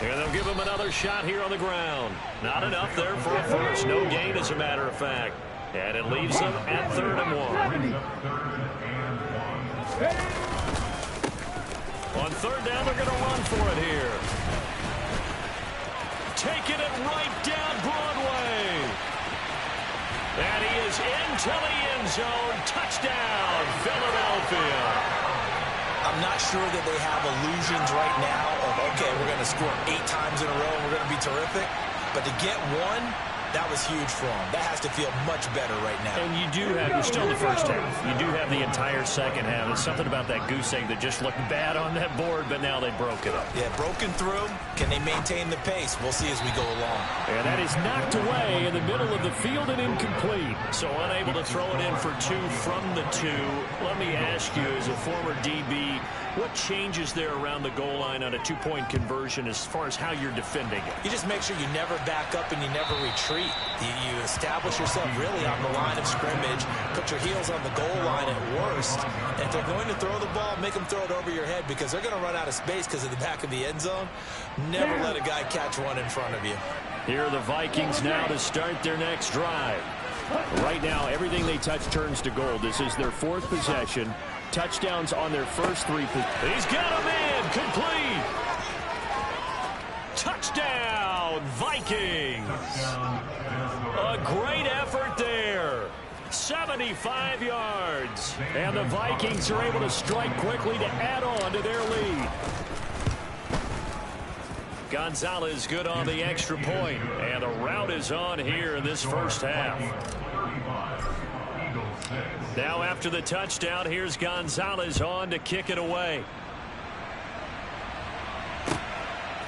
And they'll give him another shot here on the ground. Not enough there for a first. No gain, as a matter of fact. And it leaves them at 3rd and 1. On 3rd down, they're going to run for it here. Taking it right down Broadway. And he is into the end zone. Touchdown, Philadelphia. I'm not sure that they have illusions right now of, okay, we're going to score 8 times in a row and we're going to be terrific. But to get one, that was huge for them. That has to feel much better right now. And you do have, you're still in the first half. You do have the entire second half. It's something about that goose egg that just looked bad on that board, but now they broke it up. Yeah, broken through. Can they maintain the pace? We'll see as we go along. And that is knocked away in the middle of the field and incomplete. So unable to throw it in for 2 from the 2. Let me ask you, as a former DB, what changes there around the goal line on a 2-point conversion as far as how you're defending it? You just make sure you never back up and you never retreat. You establish yourself really on the line of scrimmage, put your heels on the goal line at worst. And if they're going to throw the ball, make them throw it over your head because they're going to run out of space because of the back of the end zone. Never let a guy catch one in front of you. Here are the Vikings now to start their next drive. Right now, everything they touch turns to gold. This is their 4th possession. Touchdowns on their first 3. He's got him in. Complete. Touchdown, Vikings. A great effort there. 75 yards. And the Vikings are able to strike quickly to add on to their lead. Gonzalez good on the extra point. And the route is on here in this first half. Now after the touchdown, here's Gonzalez on to kick it away.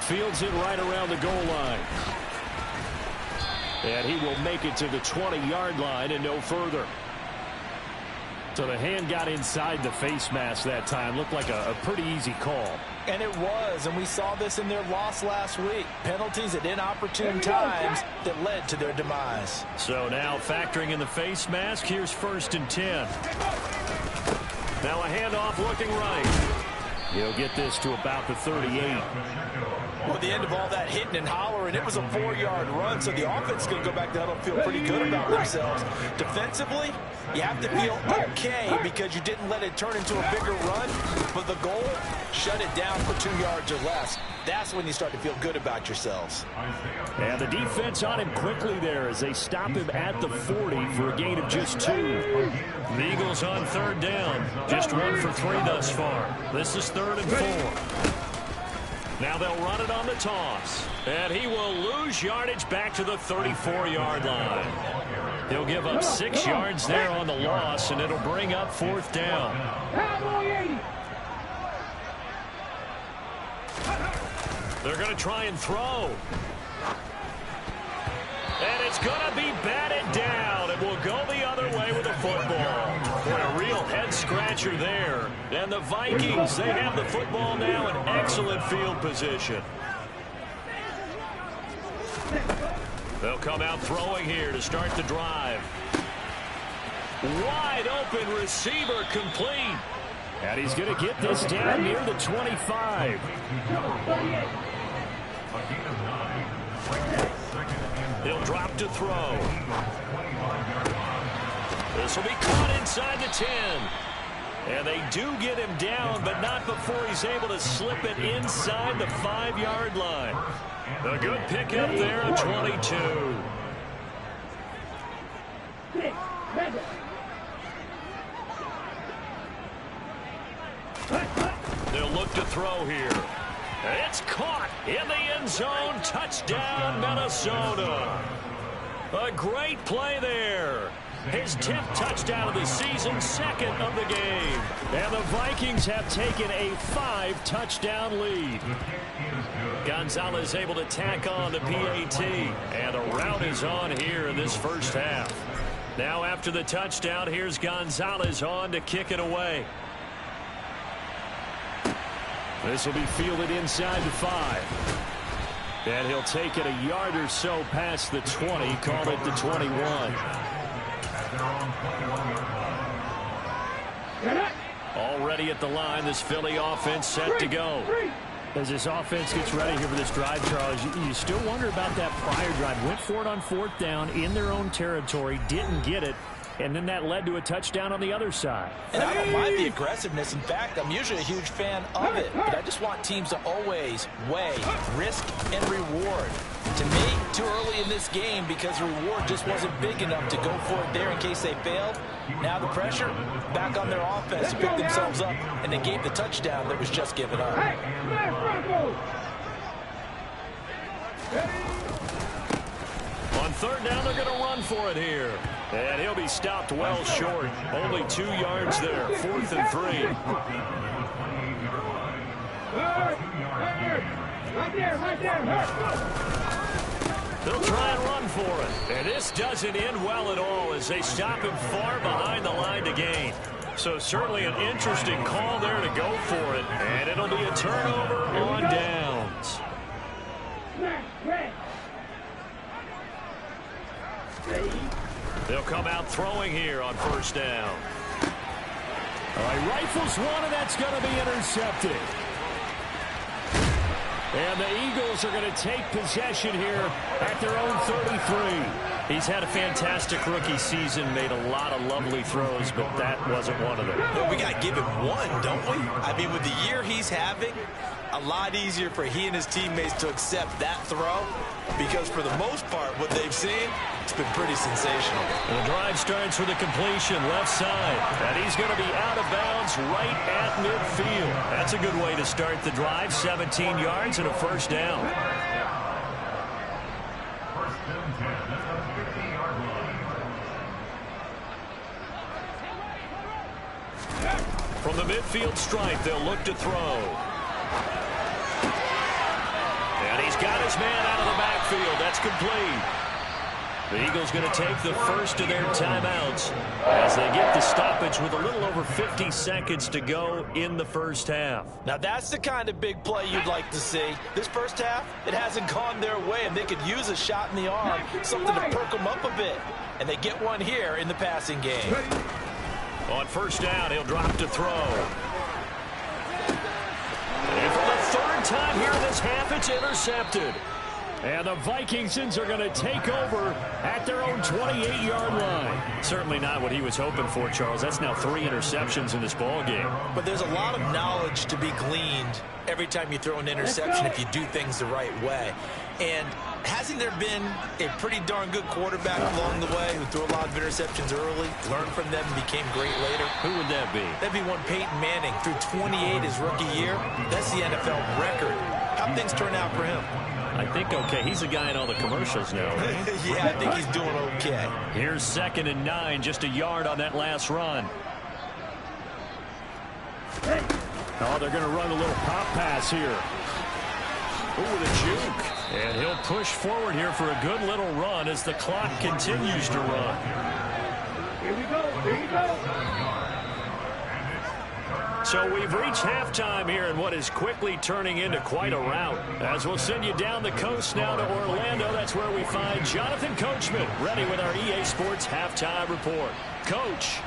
Fields it right around the goal line. And he will make it to the 20-yard line and no further. So the hand got inside the face mask that time. Looked like a pretty easy call. And it was, and we saw this in their loss last week. Penalties at inopportune times that led to their demise. So now factoring in the face mask, here's 1st and 10. Now a handoff looking right. He'll get this to about the 38. Well, at the end of all that hitting and hollering, it was a 4-yard run, so the offense is going to go back to huddle and feel pretty good about themselves. Defensively, you have to feel okay because you didn't let it turn into a bigger run, but the goal, shut it down for 2 yards or less. That's when you start to feel good about yourselves. And the defense on him quickly there as they stop him at the 40 for a gain of just 2. The Eagles on 3rd down. Just 1 for 3 thus far. This is 3rd and 4. Now they'll run it on the toss. And he will lose yardage back to the 34-yard line. He'll give up 6 yards there on the loss, and it'll bring up 4th down. They're going to try and throw. And it's going to be batted down. It will go the other way with the football. Boy, a real head-scratcher there. And the Vikings, they have the football now in excellent field position. They'll come out throwing here to start the drive. Wide open receiver complete. And he's going to get this down near the 25. He'll drop to throw. This will be caught inside the 10. And they do get him down, but not before he's able to slip it inside the 5-yard line. A good pickup there at 22. They'll look to throw here. It's caught in the end zone. Touchdown, Minnesota. A great play there. His 10th touchdown of the season, 2nd of the game. And the Vikings have taken a 5-touchdown lead. Gonzalez able to tack on the PAT. And a rout is on here in this first half. Now after the touchdown, here's Gonzalez on to kick it away. This will be fielded inside the 5. And he'll take it a yard or so past the 20, call it the 21. Already at the line, this Philly offense set to go. As this offense gets ready here for this drive, Charles, you still wonder about that prior drive. Went for it on 4th down in their own territory, didn't get it, and then that led to a touchdown on the other side. And I don't mind the aggressiveness. In fact, I'm usually a huge fan of it, but I just want teams to always weigh risk and reward. To me, too early in this game because the reward just wasn't big enough to go for it there in case they failed. Now the pressure back on their offense to pick themselves up, and they gave the touchdown that was just given up. On 3rd down, they're going to run for it here. And he'll be stopped well short. Only 2 yards there. 4th and 3. They'll try and run for it. And this doesn't end well at all as they stop him far behind the line to gain. So certainly an interesting call there to go for it. And it'll be a turnover on downs. They'll come out throwing here on 1st down. All right, rifles one, and that's going to be intercepted. And the Eagles are going to take possession here at their own 33. He's had a fantastic rookie season, made a lot of lovely throws, but that wasn't one of them. Well, we got to give him one, don't we? I mean, with the year he's having, a lot easier for he and his teammates to accept that throw because for the most part, what they've seen, it's been pretty sensational. And the drive starts with a completion left side, and he's going to be out of bounds right at midfield. That's a good way to start the drive, 17 yards and a 1st down. From the midfield stripe, they'll look to throw. And he's got his man out of the backfield. That's complete. The Eagles going to take the first of their timeouts as they get the stoppage with a little over 50 seconds to go in the first half. Now that's the kind of big play you'd like to see. This first half, it hasn't gone their way, and they could use a shot in the arm, something to perk them up a bit. And they get one here in the passing game. On 1st down, he'll drop to throw. And for the 3rd time here in this half, it's intercepted. And the Vikingsons are going to take over at their own 28-yard line. Certainly not what he was hoping for, Charles. That's now 3 interceptions in this ball game. But there's a lot of knowledge to be gleaned every time you throw an interception if you do things the right way. And hasn't there been a pretty darn good quarterback along the way who threw a lot of interceptions early, learned from them, and became great later? Who would that be? That'd be one Peyton Manning. Threw 28 his rookie year. That's the NFL record. How'd things turn out for him? I think okay. He's a guy in all the commercials now. Yeah, I think he's doing okay. Here's 2nd and 9, just a yard on that last run. Oh, they're going to run a little pop pass here. Ooh, with a juke. And he'll push forward here for a good little run as the clock continues to run. Here we go. Here we go. So we've reached halftime here in what is quickly turning into quite a rout. As we'll send you down the coast now to Orlando, that's where we find Jonathan Coachman ready with our EA Sports Halftime Report. Coach.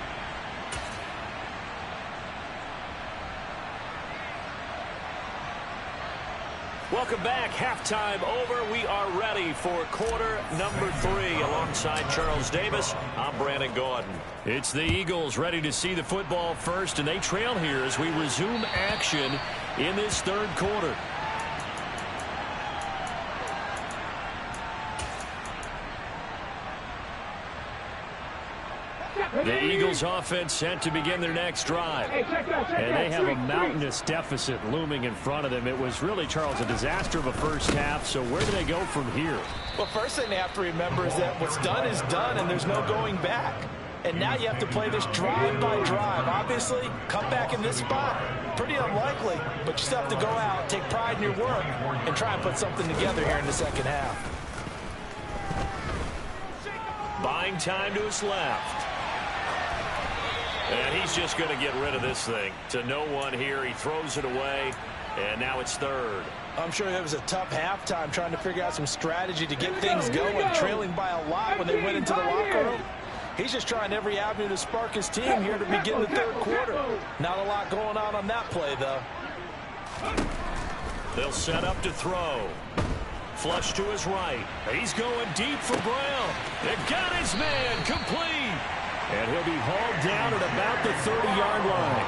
Welcome back. Halftime over. We are ready for quarter number 3. Alongside Charles Davis, I'm Brandon Gaudin. It's the Eagles ready to see the football first, and they trail here as we resume action in this third quarter. The Eagles offense set to begin their next drive. And they have a mountainous deficit looming in front of them. It was really, Charles, a disaster of a first half. So where do they go from here? Well, first thing they have to remember is that what's done is done, and there's no going back. And now you have to play this drive by drive. Obviously, come back in this spot, pretty unlikely. But you still have to go out, take pride in your work, and try and put something together here in the second half. Buying time to his left. And he's just going to get rid of this thing to no one here. He throws it away, and now it's third. I'm sure it was a tough halftime trying to figure out some strategy to get things going, trailing by a lot when they went into the locker room. He's just trying every avenue to spark his team here to begin the third quarter. Not a lot going on that play, though. They'll set up to throw. Flush to his right. He's going deep for Brown. They've got his man complete. And he'll be hauled down at about the 30-yard line.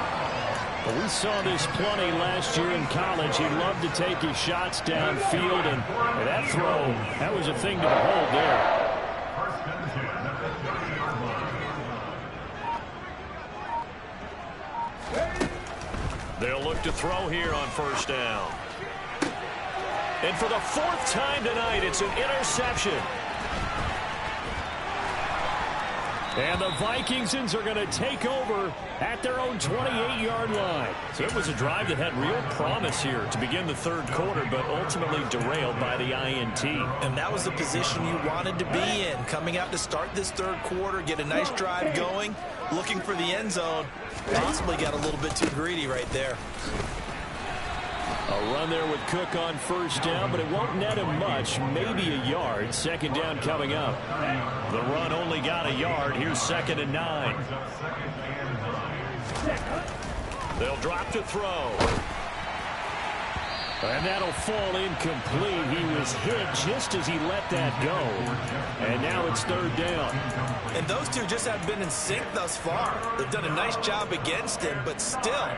But we saw this plenty last year in college. He loved to take his shots downfield, and that throw, that was a thing to behold there. They'll look to throw here on first down. And for the fourth time tonight, it's an interception. And the Vikingsons are going to take over at their own 28-yard line. So it was a drive that had real promise here to begin the third quarter, but ultimately derailed by the INT. And that was the position you wanted to be in. Coming out to start this third quarter, get a nice drive going, looking for the end zone. Possibly got a little bit too greedy right there. A run there with Cook on first down, but it won't net him much, maybe a yard. Second down coming up. The run only got a yard. Here's 2nd and 9. They'll drop to throw. And that'll fall incomplete. He was hit just as he let that go. And now it's third down. And those two just have been in sync thus far. They've done a nice job against him, but still,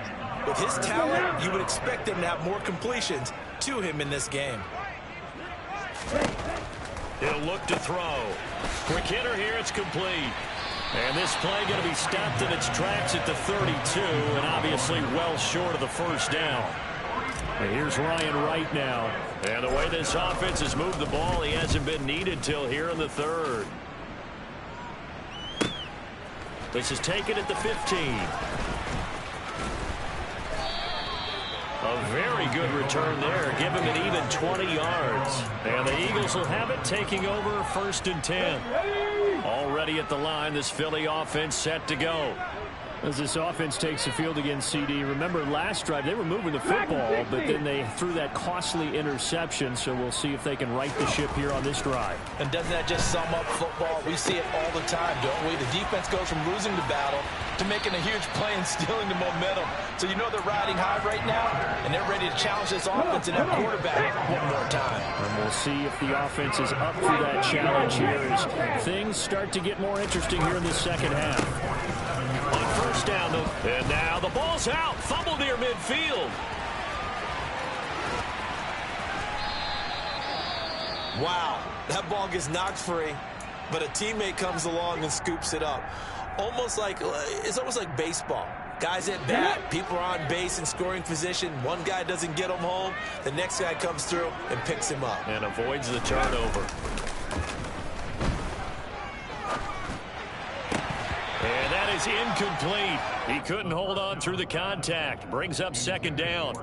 with his talent, you would expect him to have more completions to him in this game. He'll look to throw. Quick hitter here, it's complete. And this play going to be stopped in its tracks at the 32, and obviously well short of the first down. And here's Ryan Wright now. And the way this offense has moved the ball, he hasn't been needed till here in the third. This is taken at the 15. A very good return there. Give him an even 20 yards. And the Eagles will have it, taking over 1st and 10. Already at the line, this Philly offense set to go. As this offense takes the field against CD, remember last drive they were moving the football, but then they threw that costly interception, so we'll see if they can right the ship here on this drive. And doesn't that just sum up football? We see it all the time, don't we? The defense goes from losing the battle to making a huge play and stealing the momentum. So you know they're riding high right now, and they're ready to challenge this offense and that quarterback one more time. And we'll see if the offense is up for that challenge here as things start to get more interesting here in the second half. On first down, though, and now the ball's out. Fumble near midfield. Wow, that ball gets knocked free, but a teammate comes along and scoops it up. It's almost like baseball. Guys at bat, people are on base in scoring position. One guy doesn't get him home. The next guy comes through and picks him up. And avoids the turnover. And that is incomplete. He couldn't hold on through the contact. Brings up second down.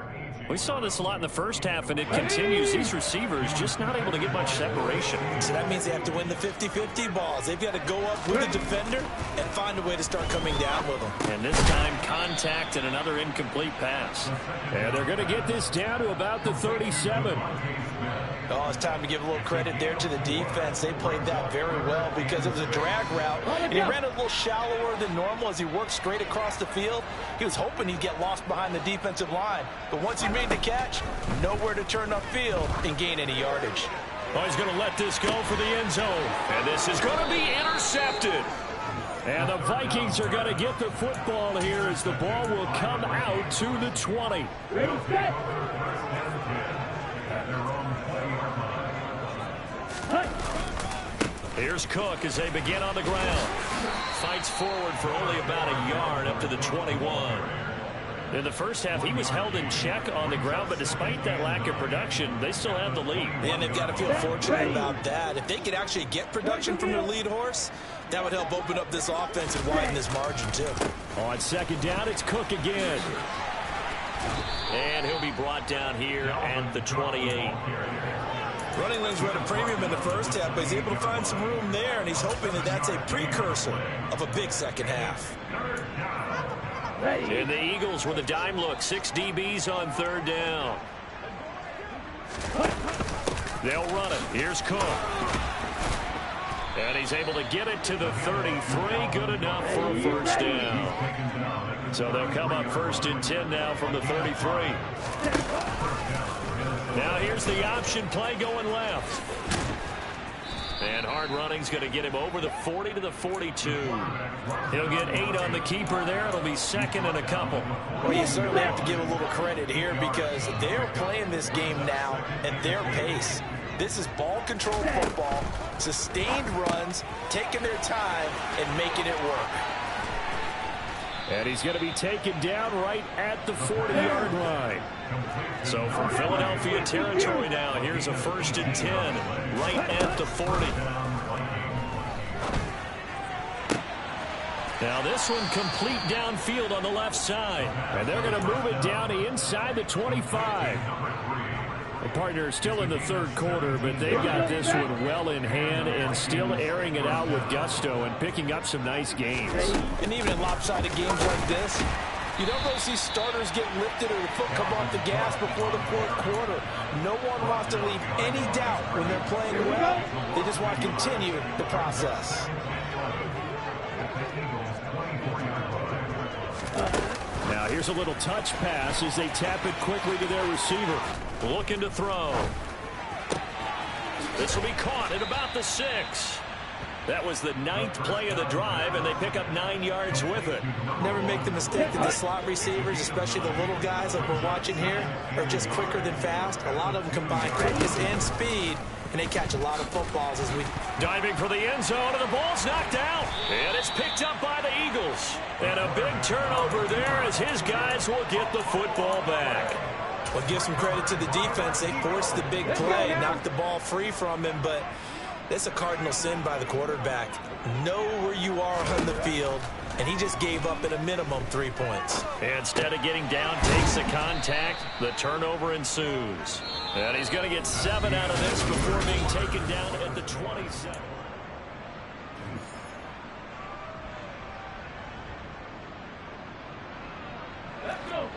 We saw this a lot in the first half, and it continues. These receivers just not able to get much separation. So that means they have to win the 50-50 balls. They've got to go up with the defender and find a way to start coming down with them. And this time, contact and another incomplete pass. And they're going to get this down to about the 37. Oh, it's time to give a little credit there to the defense. They played that very well because it was a drag route, and he ran a little shallower than normal as he worked straight across the field. He was hoping he'd get lost behind the defensive line, but once he made the catch, nowhere to turn upfield and gain any yardage. Oh, he's going to let this go for the end zone, and this is going to be intercepted. And the Vikings are going to get the football here as the ball will come out to the 20. Here's Cook as they begin on the ground. Fights forward for only about a yard up to the 21. In the first half, he was held in check on the ground, but despite that lack of production, they still have the lead. And they've got to feel fortunate about that. If they could actually get production from their lead horse, that would help open up this offense and widen this margin, too. On second down, it's Cook again. And he'll be brought down here at the 28. Running lanes were at a premium in the first half, but he's able to find some room there, and he's hoping that that's a precursor of a big second half. And the Eagles with a dime look. 6 DBs on third down. They'll run it. Here's Cook. And he's able to get it to the 33. Good enough for a first down. So they'll come up first and 10 now from the 33. Now here's the option play going left. And hard running's going to get him over the 40 to the 42. He'll get 8 on the keeper there. It'll be second and a couple. Well, you certainly have to give a little credit here because they're playing this game now at their pace. This is ball control football, sustained runs, taking their time and making it work. And he's going to be taken down right at the 40-yard line. So from Philadelphia territory now, here's a first and 10 right at the 40. Now this one complete downfield on the left side. And they're going to move it down inside the 25. The partner is still in the third quarter, but they've got this one well in hand and still airing it out with gusto and picking up some nice gains. And even in lopsided games like this, you don't really see starters get lifted or the foot come off the gas before the fourth quarter. No one wants to leave any doubt when they're playing well. They just want to continue the process. Now here's a little touch pass as they tap it quickly to their receiver. Looking to throw. This will be caught at about the 6. That was the 9th play of the drive, and they pick up 9 yards with it. Never make the mistake that the slot receivers, especially the little guys like we're watching here, are just quicker than fast. A lot of them combine quickness and speed, and they catch a lot of footballs as we... Diving for the end zone, and the ball's knocked out. And it's picked up by the Eagles. And a big turnover there as his guys will get the football back. Well, give some credit to the defense. They forced the big play, knocked the ball free from him, but that's a cardinal sin by the quarterback. Know where you are on the field, and he just gave up at a minimum 3 points. Instead of getting down, takes the contact. The turnover ensues. And he's going to get 7 out of this before being taken down at the 27.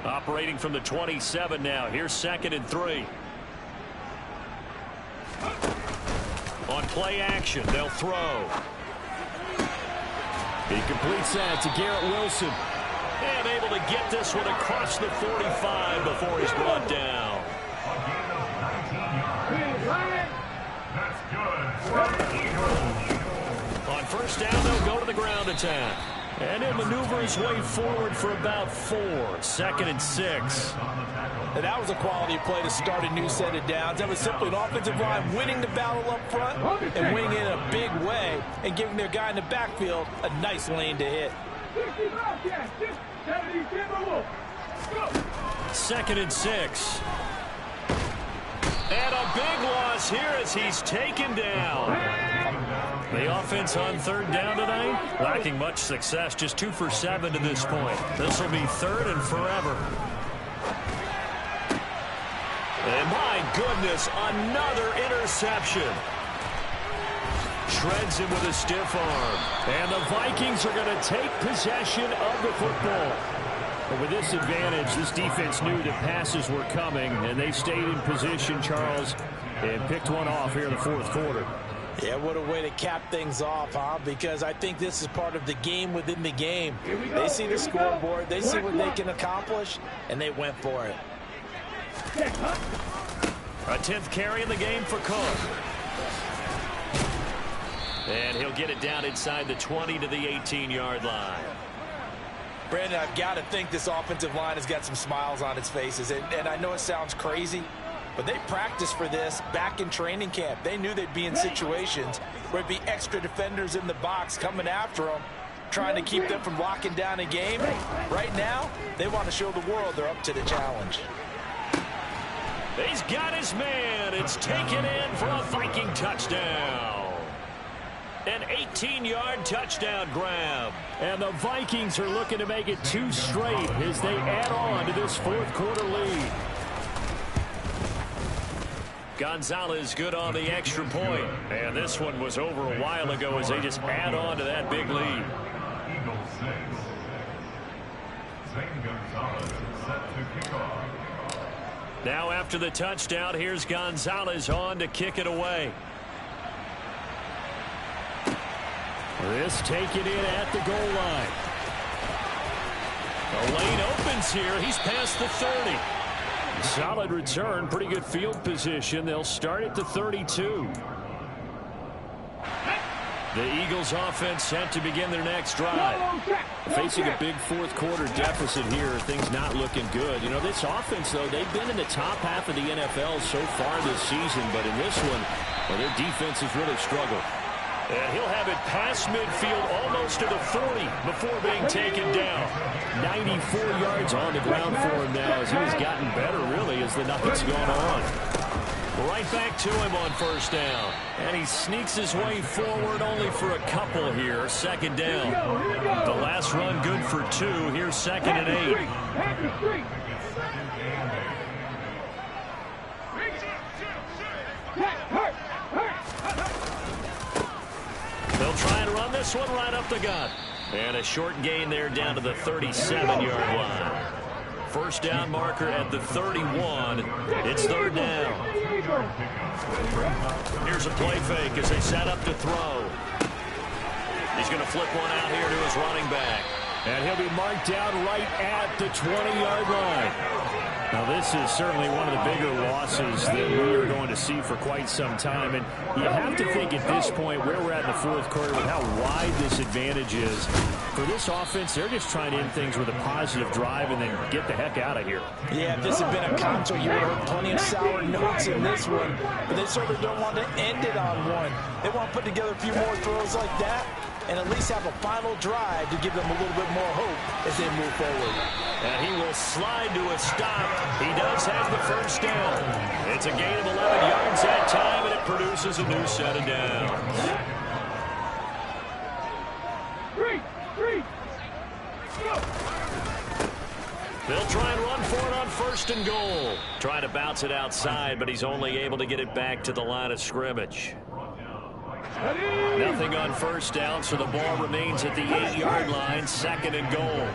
Operating from the 27 now. Here's second and 3. On play action, they'll throw. He completes that to Garrett Wilson. And able to get this one across the 45 before he's brought down. On first down, they'll go to the ground attack. And he'll maneuver his way forward for about 4. Second and 6. And that was a quality play to start a new set of downs. That was simply an offensive line winning the battle up front and winning it in a big way and giving their guy in the backfield a nice lane to hit. Second and 6. And a big loss here as he's taken down. The offense on third down tonight, lacking much success, just 2 for 7 to this point. This will be third and forever. And my goodness, another interception. Shreds him with a stiff arm. And the Vikings are going to take possession of the football. But with this advantage, this defense knew that passes were coming, and they stayed in position, Charles, and picked one off here in the fourth quarter. Yeah, what a way to cap things off, huh? Because I think this is part of the game within the game. They see the scoreboard, they see what they can accomplish, and they went for it. A 10th carry in the game for Cook. And he'll get it down inside the 20 to the 18-yard line. Brandon, I've got to think this offensive line has got some smiles on its faces. And I know it sounds crazy, but they practiced for this back in training camp. They knew they'd be in situations where it'd be extra defenders in the box coming after them, trying to keep them from locking down a game. Right now, they want to show the world they're up to the challenge. He's got his man. It's taken in for a Viking touchdown. An 18-yard touchdown grab. And the Vikings are looking to make it 2 straight as they add on to this fourth quarter lead. Gonzalez good on the extra point. And this one was over a while ago as they just add on to that big lead. Eagles 6. Zane Gonzalez is set to kick off. Now after the touchdown, here's Gonzalez on to kick it away. This taken in at the goal line. The lane opens here. He's past the 30. Solid return. Pretty good field position. They'll start at the 32. The Eagles offense set to begin their next drive. Facing a big fourth quarter deficit here. Things not looking good. You know, this offense, though, they've been in the top half of the NFL so far this season. But in this one, well, their defense has really struggled. And he'll have it past midfield almost to the 40 before being taken down. 94 yards on the ground for him now as he's gotten better, really, as the night's gone on. Right back to him on first down. And he sneaks his way forward only for a couple here. Second down. The last run good for 2. Here's 2nd and 8. They'll try and run this one right up the gut. And a short gain there down to the 37-yard line. First down marker at the 31. It's 3rd down. Here's a play fake as they set up to throw. He's going to flip one out here to his running back. And he'll be marked down right at the 20-yard line. Now, this is certainly one of the bigger losses that we are going to see for quite some time. And you have to think at this point where we're at in the fourth quarter with how wide this advantage is. For this offense, they're just trying to end things with a positive drive and then get the heck out of here. Yeah, if this had been a concert, you would have heard plenty of sour notes in this one. But they certainly don't want to end it on one. They want to put together a few more throws like that and at least have a final drive to give them a little bit more hope as they move forward. And he will slide to a stop. He does have the first down. It's a gain of 11 yards that time, and it produces a new set of downs. 3. Go. They'll try and run for it on 1st and goal. Trying to bounce it outside, but he's only able to get it back to the line of scrimmage. Nothing on 1st down, so the ball remains at the 8-yard line. 2nd and goal.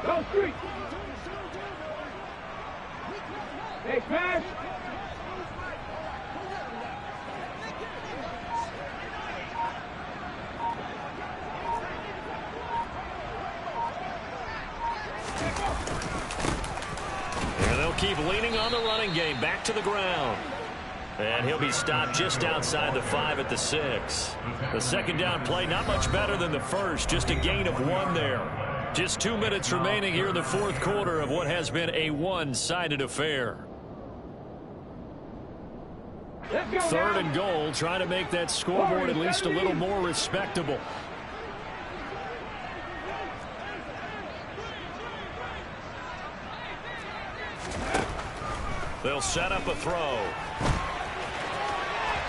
Go 3. Hey, pass. And they'll keep leaning on the running game. Back to the ground. And he'll be stopped just outside the 5 at the 6. The second down play, not much better than the first. Just a gain of 1 there. Just 2 minutes remaining here in the fourth quarter of what has been a one-sided affair. 3rd and goal, trying to make that scoreboard at least a little more respectable. They'll set up a throw.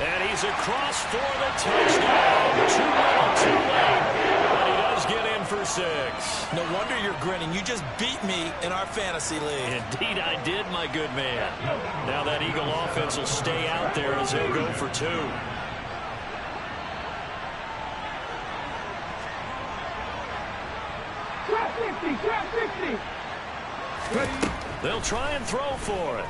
And he's across for the touchdown. Too little, too late. But he does for 6. No wonder you're grinning. You just beat me in our fantasy league. Indeed I did, my good man. Now that Eagle offense will stay out there as they'll go for 2. Trap 60. They'll try and throw for it.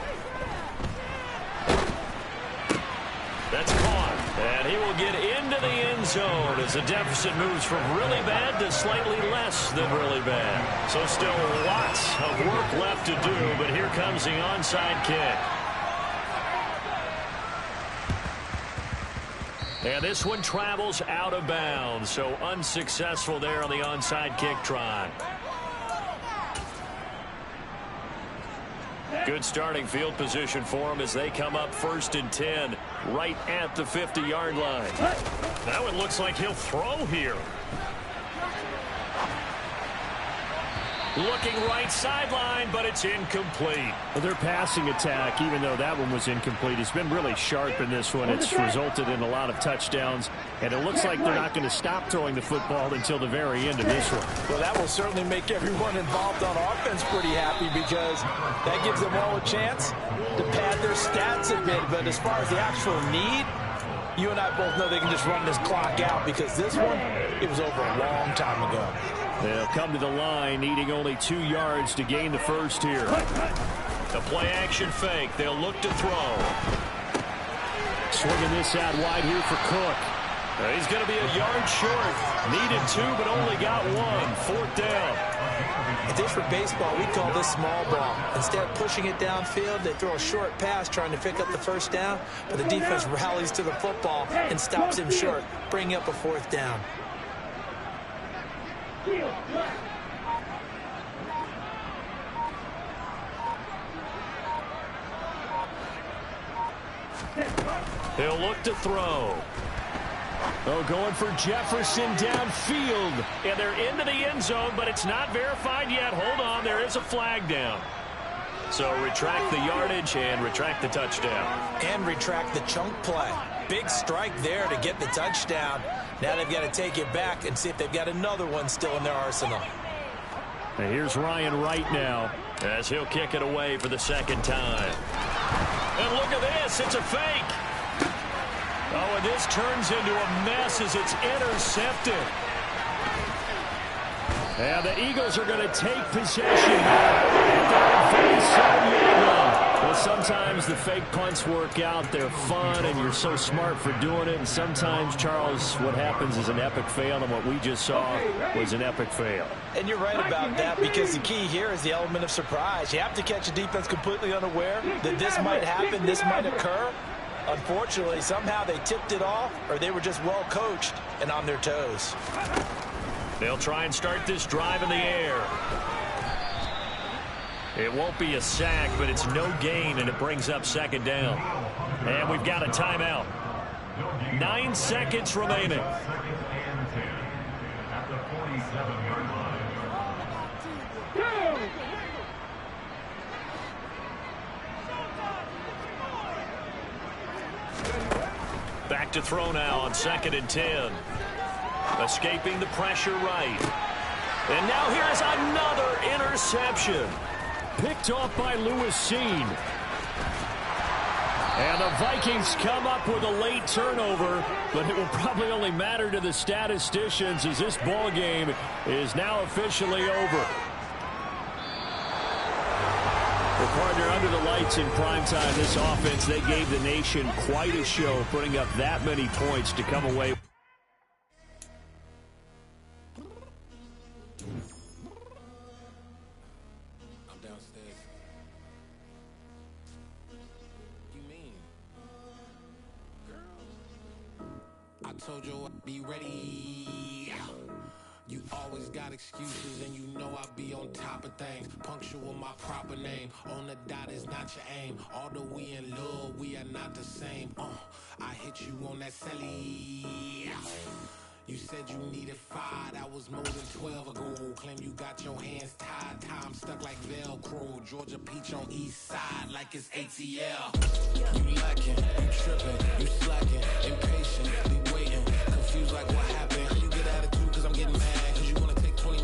That's caught, and he will get into the end zone as the deficit moves from really bad to slightly less than really bad. So still lots of work left to do, but here comes the onside kick. And this one travels out of bounds, so unsuccessful there on the onside kick try. Good starting field position for them as they come up 1st and 10 right at the 50-yard line. Now it looks like he'll throw here. Looking right sideline, but it's incomplete. Well, their passing attack, even though that one was incomplete, has been really sharp in this one. It's resulted in a lot of touchdowns, and it looks like they're not going to stop throwing the football until the very end of this one. Well, that will certainly make everyone involved on offense pretty happy because that gives them all a chance to pad their stats a bit. But as far as the actual need, you and I both know they can just run this clock out because this one, it was over a long time ago. They'll come to the line, needing only 2 yards to gain the first here. The play-action fake. They'll look to throw. Swinging this out wide here for Cook. He's going to be a yard short. Needed 2, but only got 1. 4th down. If this were baseball, we call this small ball. Instead of pushing it downfield, they throw a short pass trying to pick up the 1st down, but the defense rallies to the football and stops him short, bringing up a 4th down. He'll look to throw. Oh, going for Jefferson downfield. And they're into the end zone, but it's not verified yet. Hold on, there is a flag down. So retract the yardage and retract the touchdown. And retract the chunk play. Big strike there to get the touchdown. Now they've got to take it back and see if they've got another one still in their arsenal. And here's Ryan Wright now, as he'll kick it away for the 2nd time. And look at this, it's a fake. Oh, and this turns into a mess as it's intercepted. And the Eagles are going to take possession at their 47-yard line. Well, sometimes the fake punts work out. They're fun, and you're so smart for doing it. And sometimes, Charles, what happens is an epic fail, and what we just saw was an epic fail. And you're right about that because the key here is the element of surprise. You have to catch a defense completely unaware that this might happen, this might occur. Unfortunately, somehow they tipped it off, or they were just well coached and on their toes. They'll try and start this drive in the air. It won't be a sack, but it's no gain, and it brings up 2nd down. And we've got a timeout. 9 seconds remaining. Back to throw now on 2nd and 10. Escaping the pressure right. And now here's another interception. Picked off by Lewis Cine. And the Vikings come up with a late turnover, but it will probably only matter to the statisticians as this ball game is now officially over. Well, partner, under the lights in primetime, this offense, they gave the nation quite a show, putting up that many points to come away. I'm downstairs. You mean? Girl, I told you I'd be ready. You always got excuses and you know I be on top of things. Punctual with my proper name. On the dot is not your aim. Although we in love, we are not the same. I hit you on that celly. You said you needed 5, that was more than 12 ago. Claim you got your hands tied, time stuck like Velcro. Georgia Peach on east side like it's ATL. You lacking, you tripping, you slacking, impatient, be waiting, confused like what happened. You get attitude cause I'm getting mad, cause you wanna take 20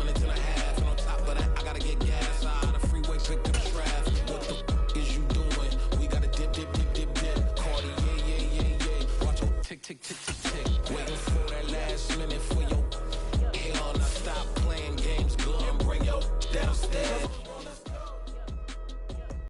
tick, tick,